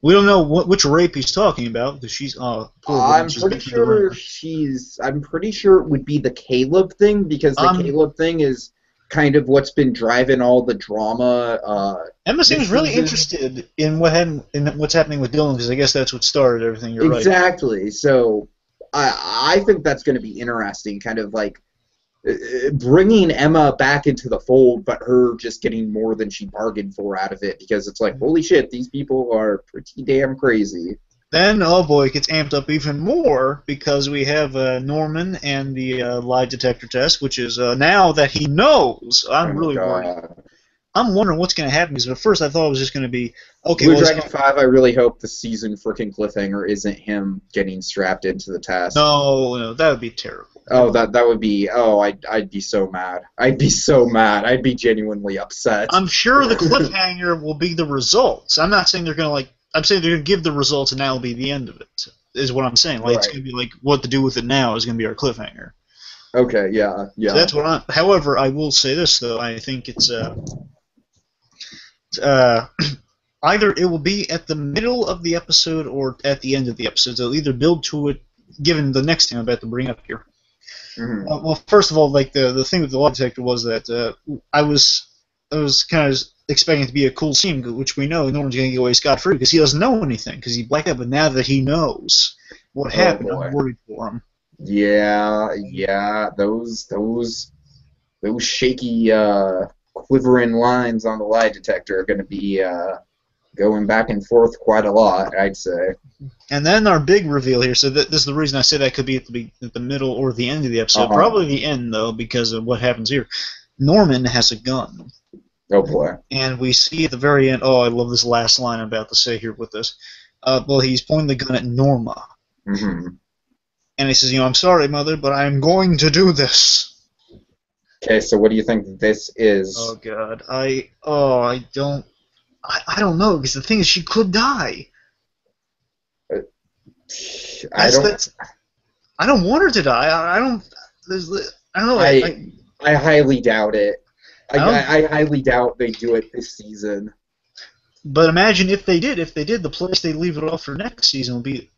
We don't know which rape he's talking about because she's. I'm pretty sure it would be the Caleb thing, because the Caleb thing is kind of what's been driving all the drama. Emma seems really interested in what's happening with Dylan, because I guess that's what started everything. You're right. Exactly. So I think that's going to be interesting, kind of like bringing Emma back into the fold, but her just getting more than she bargained for out of it, because it's like, holy shit, these people are pretty damn crazy. Then, oh boy, it gets amped up even more because we have Norman and the lie detector test, which is now that he knows. I'm really worried. I'm wondering what's going to happen, because at first I thought it was just going to be, okay, BlueDragonFive, I really hope the season freaking cliffhanger isn't him getting strapped into the test. No, that would be terrible. Oh, that would be, I'd be so mad. I'd be so mad. I'd be genuinely upset. I'm sure the cliffhanger will be the results. I'm not saying they're going to, I'm saying they're going to give the results and that'll be the end of it, is what I'm saying. Like, It's going to be like, what to do with it now is going to be our cliffhanger. Okay, yeah. So that's what however, I will say this, though. I think it's, either it will be at the middle of the episode or at the end of the episode. They'll either build to it, given the next thing I'm about to bring up here. Mm-hmm. Well, first of all, like the thing with the lie detector was that I was kind of expecting it to be a cool scene, which we know Norman's going to get away scot-free because he doesn't know anything, because he blacked out. But now that he knows what happened, boy. I'm worried for him. Yeah, those shaky, quivering lines on the lie detector are going to be going back and forth quite a lot, I'd say. And then our big reveal here. So this is the reason I say that could be at the middle or the end of the episode. Uh-huh. Probably the end, though, because of what happens here. Norman has a gun. Oh boy. And we see at the very end. Oh, I love this last line I'm about to say here with this. Well, he's pointing the gun at Norma. Mm-hmm. And he says, I'm sorry, Mother, but I'm going to do this. Okay, so what do you think this is? Oh, God. I don't know, because the thing is, she could die. I don't want her to die. I don't know. I highly doubt it. I highly doubt they do it this season. But imagine if they did. If they did, the place they leave it off for next season will be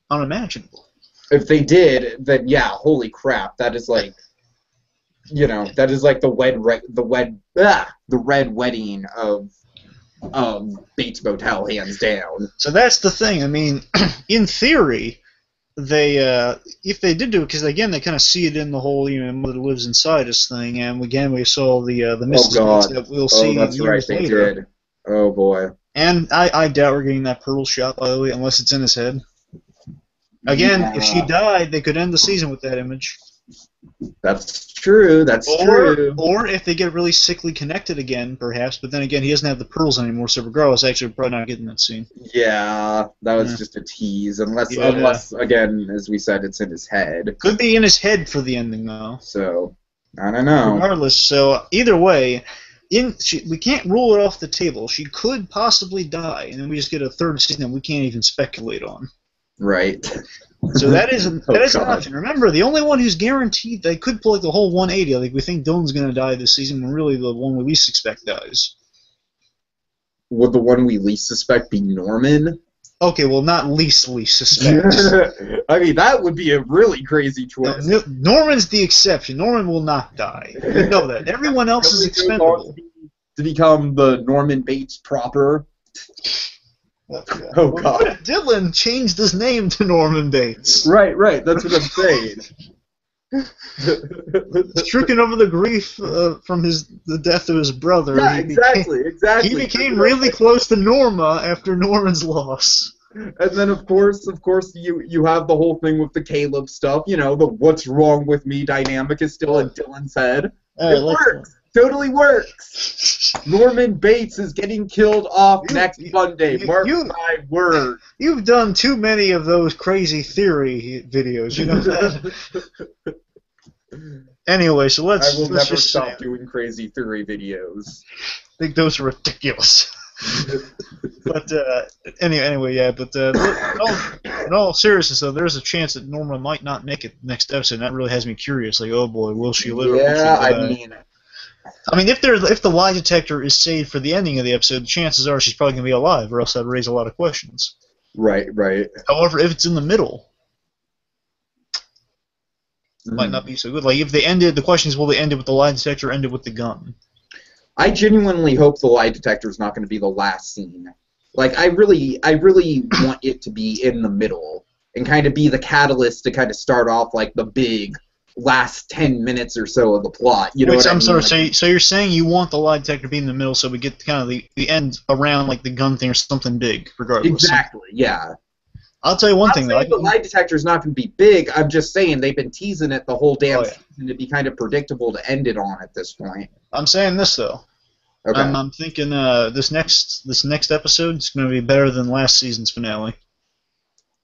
unimaginable. If they did, then yeah, holy crap, that is like, that is like the red wedding of Bates Motel, hands down. So that's the thing. I mean, in theory, they if they did do it, because again they kind of see it in the whole mother lives inside us thing, and again we saw the Mrs. Bates that we'll see that's right, years they later. did. Oh boy. And I doubt we're getting that Pearl shot, by the way, unless it's in his head. Again, if she died, they could end the season with that image. That's true. That's true. Or if they get really sickly connected again, perhaps. But then again, he doesn't have the pearls anymore, so regardless, actually, we're probably not getting that scene. Yeah, that was just a tease. Unless, again, as we said, it's in his head. Could be in his head for the ending, though. So, I don't know. Regardless, so either way, we can't rule it off the table. She could possibly die, and then we just get a third season that we can't even speculate on. Right. So that is an option. Remember, the only one who's guaranteed they could pull like the whole 180. Like we think Dylan's going to die this season, when really the one we least expect dies. Would the one we least suspect be Norman? Okay, well, not least suspect. I mean, that would be a really crazy twist. No, Norman's the exception. Norman will not die. You know that. Everyone else is expendable. To become the Norman Bates proper. Oh, God. What if Dylan changed his name to Norman Bates? Right. That's what I'm saying. Stricken over the grief from the death of his brother. Yeah, exactly. He became really close to Norma after Norman's loss. And then, of course, you have the whole thing with the Caleb stuff. You know, the "what's wrong with me" dynamic is still in Dylan's head. It works. Totally works. Norman Bates is getting killed off next Monday. Mark my word. You've done too many of those crazy theory videos. You know that. Anyway, so let's. I will let's never just stop doing crazy theory videos. I think those are ridiculous. But anyway, yeah. But in all seriousness, though, there's a chance that Norma might not make it next episode. And that really has me curious. Like, oh boy, will she live? Yeah, I mean, if the lie detector is saved for the ending of the episode, the chances are she's probably going to be alive, or else that'd raise a lot of questions. Right. However, if it's in the middle, it might not be so good. Like, if they ended, the question is, will they end it with the lie detector or end it with the gun? I genuinely hope the lie detector is not going to be the last scene. Like, I really want it to be in the middle and kind of be the catalyst to kind of start off, like, the big last 10 minutes or so of the plot. You know what I mean? Sorry, so you're saying you want the lie detector to be in the middle so we get kind of the end around like the gun thing or something big, regardless. Exactly, yeah. I'll tell you one thing, though. The lie detector is not going to be big. I'm just saying they've been teasing it the whole damn season to be kind of predictable to end it on at this point. I'm saying this, though. Okay. I'm thinking this next episode is going to be better than last season's finale.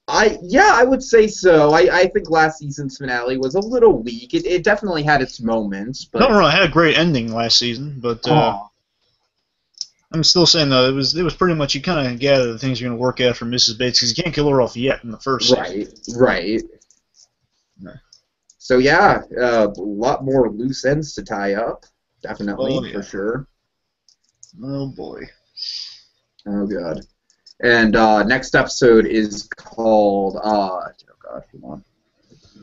I would say so. I think last season's finale was a little weak. It definitely had its moments. But No, it had a great ending last season, but I'm still saying, though, it was pretty much, you kind of gather the things you're going to work out from Mrs. Bates, because you can't kill her off yet in the first season. Right. No. So, yeah, a lot more loose ends to tie up, definitely, for sure. Oh, boy. Oh, God. And next episode is called,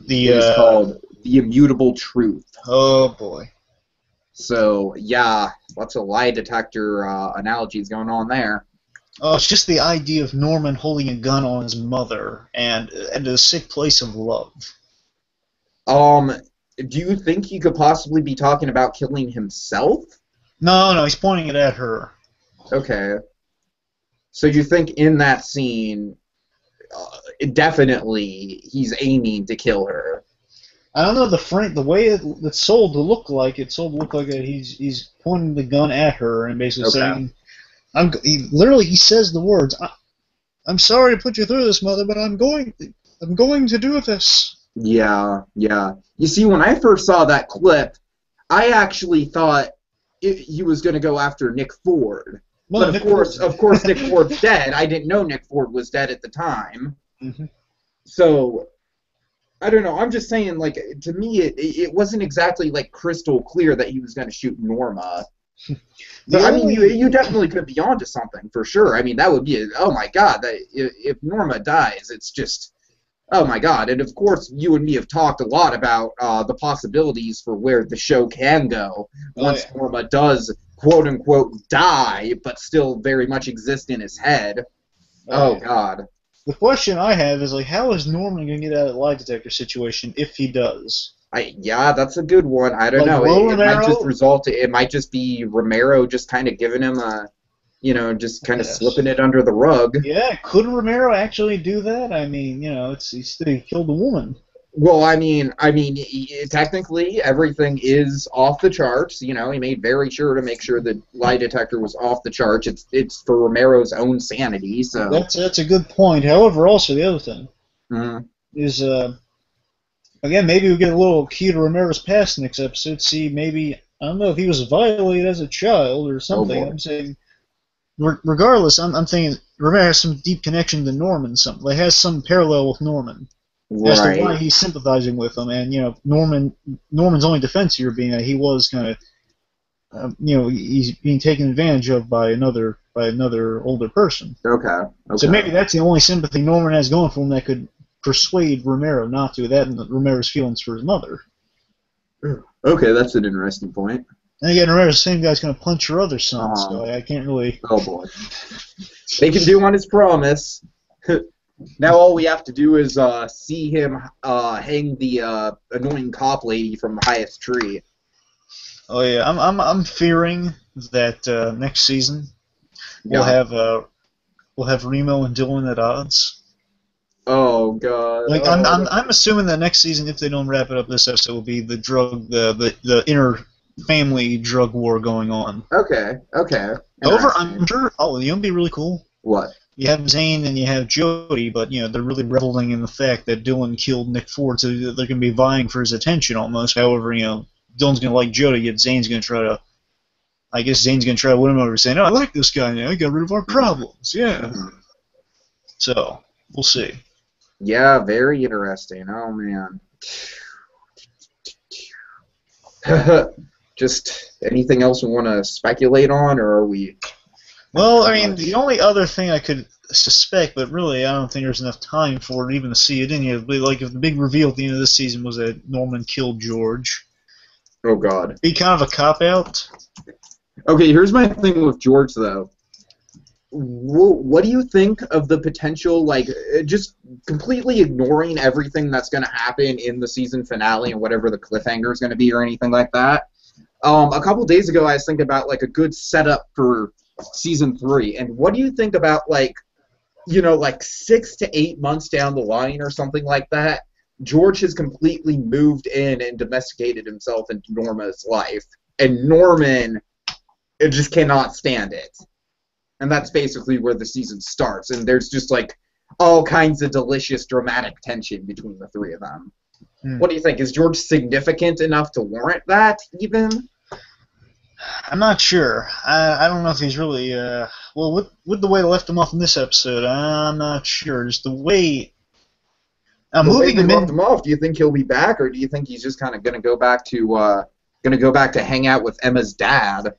It's called The Immutable Truth. Oh, boy. So, yeah, lots of lie detector analogies going on there. Oh, it's just the idea of Norman holding a gun on his mother and a sick place of love. Do you think he could possibly be talking about killing himself? No, he's pointing it at her. Okay. So you think in that scene, definitely he's aiming to kill her? I don't know, the way it's sold to look like that he's pointing the gun at her and basically saying, he says the words, "I'm sorry to put you through this, Mother, but I'm going to do this." Yeah. You see, when I first saw that clip, I actually thought he was going to go after Nick Ford. Well, but of course, Nick Ford's dead. I didn't know Nick Ford was dead at the time. Mm-hmm. So, I don't know. I'm just saying, like, to me, it wasn't exactly, like, crystal clear that he was going to shoot Norma. So, I mean, you definitely could be onto something, for sure. I mean, that would be, oh, my God, if Norma dies, it's just, oh, my God. And, of course, you and me have talked a lot about the possibilities for where the show can go once Norma does quote-unquote die, but still very much exist in his head. Oh, God. The question I have is, like, how is Norman going to get out of the lie detector situation if he does? Yeah, that's a good one. I don't Like, know. will It might Romero- just result. It might just be Romero just kind of giving him just kind of Yes. slipping it under the rug. Yeah, could Romero actually do that? I mean, he killed a woman. Well, I mean, technically everything is off the charts. He made very sure to make sure the lie detector was off the charts. It's for Romero's own sanity. So That's a good point. However, also the other thing is, again, maybe we get a little key to Romero's past next episode. See, maybe, I don't know if he was violated as a child or something. boy. I'm saying, regardless, I'm thinking Romero has some deep connection to Norman. Like, has some parallel with Norman. As to why he's sympathizing with him, and Norman's only defense here being that he was kind of, he's being taken advantage of by another older person. Okay. So maybe that's the only sympathy Norman has going for him that could persuade Romero not to. That and Romero's feelings for his mother. Okay, that's an interesting point. And again, Romero's the same guy's going to punch her other son, so I can't really. Oh boy. They can do on his promise. Now all we have to do is see him hang the annoying cop lady from the highest tree. Oh yeah, I'm fearing that next season we'll have Remo and Dylan at odds. Oh God! Like I'm assuming that next season, if they don't wrap it up this episode, will be the inner family drug war going on. Okay. However, I'm sure. Oh, you know, it'd be really cool. What? You have Zane and you have Jody, but they're really reveling in the fact that Dylan killed Nick Ford, so they're going to be vying for his attention almost. However, Dylan's going to like Jody, yet Zane's going to try to. I guess Zane's going to try to win him over, saying, "Oh, I like this guy now. He got rid of our problems." Yeah. So we'll see. Yeah, very interesting. Oh man. Just anything else we want to speculate on, or are we? Well, I mean, the only other thing I could suspect, but really I don't think there's enough time for it even to see it in here. Like, if the big reveal at the end of this season was that Norman killed George. Oh God. Be kind of a cop-out. Okay, here's my thing with George, though. What do you think of the potential, like, just completely ignoring everything that's going to happen in the season finale and whatever the cliffhanger is going to be or anything like that? A couple days ago, I was thinking about, like, a good setup for season 3, and what do you think about, like 6 to 8 months down the line or something like that, George has completely moved in and domesticated himself into Norma's life, and Norman just cannot stand it. And that's basically where the season starts, and there's just, like, all kinds of delicious dramatic tension between the three of them. What do you think? Is George significant enough to warrant that, even? I'm not sure. I don't know if he's really, well, with the way they left him off in this episode, I'm not sure. Just the way... moving him left him off, do you think he'll be back, or do you think he's just kind of going to go back to hang out with Emma's dad?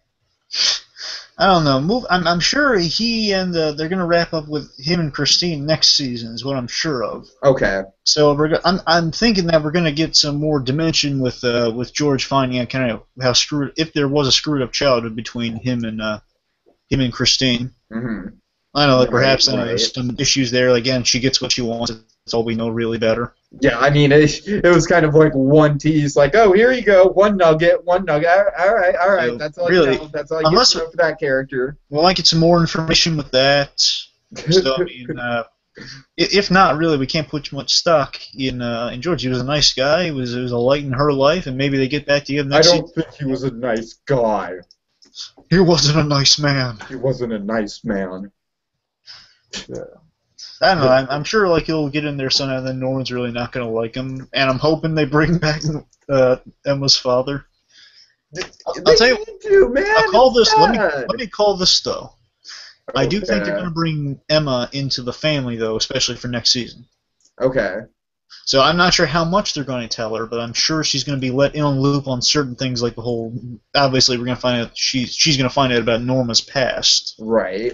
I don't know. I'm sure he and they're going to wrap up with him and Christine next season is what I'm sure of. Okay. So I'm thinking that we're going to get some more dimension with George finding out kind of how if there was a screwed up childhood between him and Christine. Mm-hmm. I know, like perhaps there's some issues there. Again, she gets what she wants. That's all we know really about her. Yeah, I mean, it was kind of like one tease, like, oh, here you go, one nugget. All right. So, that's all really, you know. That's all you get to know for that character. Well, I get some more information with that. So, I mean, if not, really, we can't put much stock in George. He was a nice guy. He was a light in her life, and maybe they get back together next season. I don't think he was a nice guy. He wasn't a nice man. He wasn't a nice man. Yeah. I don't know. I'm sure like he'll get in there somehow, and then Norman's really not going to like him. And I'm hoping they bring back Emma's father. I'll tell you. Man, I'll call this. Let me call this though. Okay. I do think they're going to bring Emma into the family though, especially for next season. Okay. So I'm not sure how much they're going to tell her, but I'm sure she's going to be let in on the loop on certain things, like the whole. Obviously, we're going to find out she's going to find out about Norma's past. Right.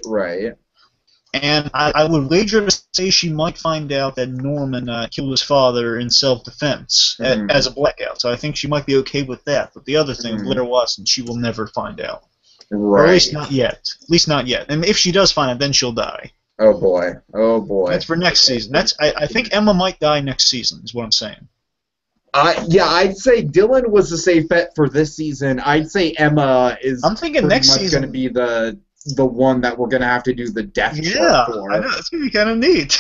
And I would wager to say she might find out that Norman killed his father in self-defense as a blackout. So I think she might be okay with that. But the other thing, Blair Watson, she will never find out. Right. Or at least not yet. At least not yet. And if she does find it, then she'll die. Oh boy. Oh boy. That's for next season. I think Emma might die next season, is what I'm saying. Yeah, I'd say Dylan was a safe bet for this season. I'd say Emma is I'm thinking next season going to be the one that we're going to have to do the death chart for. I know. It's going to be kind of neat.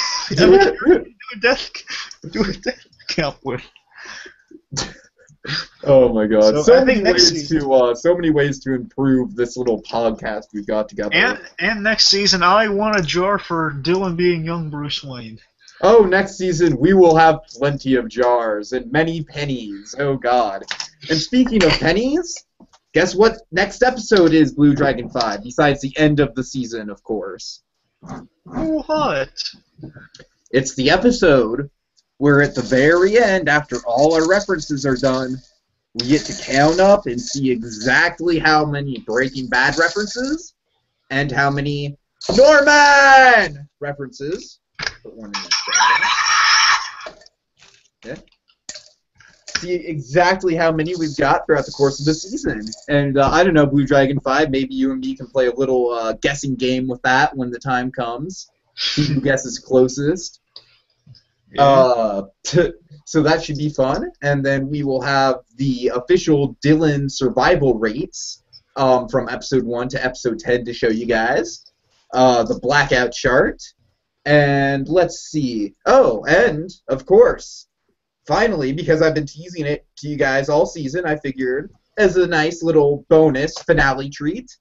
do a death count with. Oh my God! So many ways to improve this little podcast we've got together. And next season, I want a jar for Dylan being young Bruce Wayne. Oh, next season we will have plenty of jars and many pennies. Oh God! And speaking of pennies, guess what? Next episode is BlueDragonFive. Besides the end of the season, of course. What? It's the episode where at the very end, after all our references are done, we get to count up and see exactly how many Breaking Bad references and how many Norman references. Put one in there. Okay. See exactly how many we've got throughout the course of the season. And I don't know, BlueDragonFive, maybe you and me can play a little guessing game with that when the time comes. See who guesses closest. Yeah. So that should be fun, and then we will have the official Dylan survival rates from episode 1 to episode 10 to show you guys. The blackout chart, and let's see. Oh, and of course, finally, because I've been teasing it to you guys all season, I figured as a nice little bonus finale treat,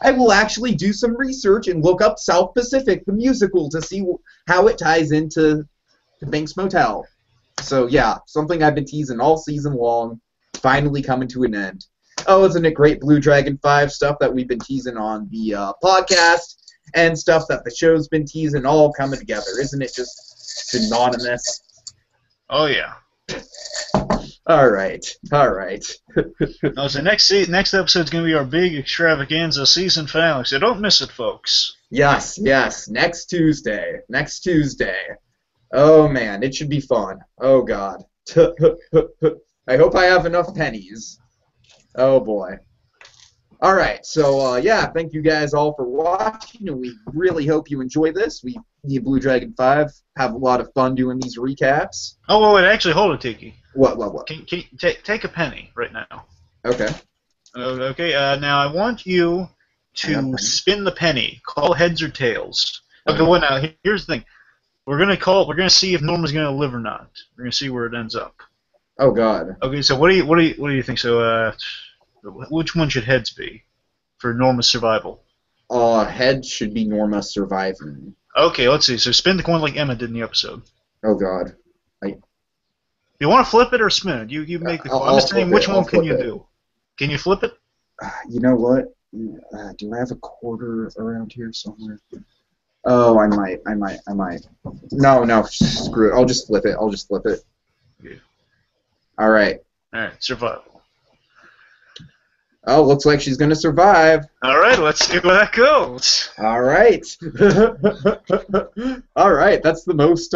I will actually do some research and look up South Pacific, the musical, to see how it ties into Banks Motel. So yeah, something I've been teasing all season long, finally coming to an end. Oh, isn't it great? BlueDragonFive stuff that we've been teasing on the podcast and stuff that the show's been teasing all coming together. Isn't it just synonymous? Oh yeah. All right. No, so next episode's gonna be our big extravaganza season finale. So don't miss it, folks. Yes. Next Tuesday. Oh man, it should be fun. Oh God. I hope I have enough pennies. Oh boy. All right, so yeah, thank you guys all for watching, and we really hope you enjoy this. Me and BlueDragonFive have a lot of fun doing these recaps. Oh wait, actually, hold it, Tiki. What? Can you take a penny right now? Okay. Okay. Now I want you to spin the penny. Call heads or tails. Okay. Well, now here's the thing. We're gonna see if Norma's gonna live or not. We're gonna see where it ends up. Oh God. Okay. So what do you think? So which one should heads be for Norma's survival? Heads should be Norma surviving. Okay. Let's see. So spin the coin like Emma did in the episode. Oh God. You want to flip it or spin it? You make the coin. I'm just saying, which one can you do? Can you flip it? You know what? Do I have a quarter around here somewhere? Oh, I might. No, screw it. I'll just flip it. Yeah. All right. Survival. Oh, looks like she's going to survive. All right, let's see where that goes. All right. All right, that's the most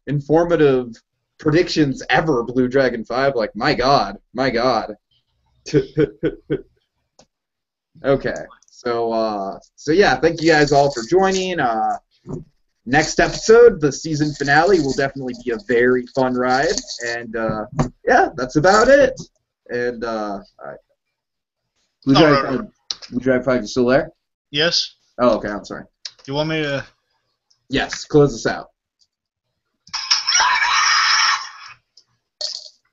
informative predictions ever, BlueDragonFive. Like, my God. Okay. So yeah, thank you guys all for joining. Next episode, the season finale, will definitely be a very fun ride. And yeah, that's about it. And all right. BlueDragonFive, you still there? Yes. Oh, okay. I'm sorry. You want me to? Yes. Close this out.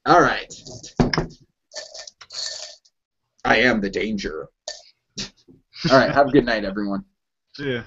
All right. I am the danger. All right. Have a good night, everyone. See ya.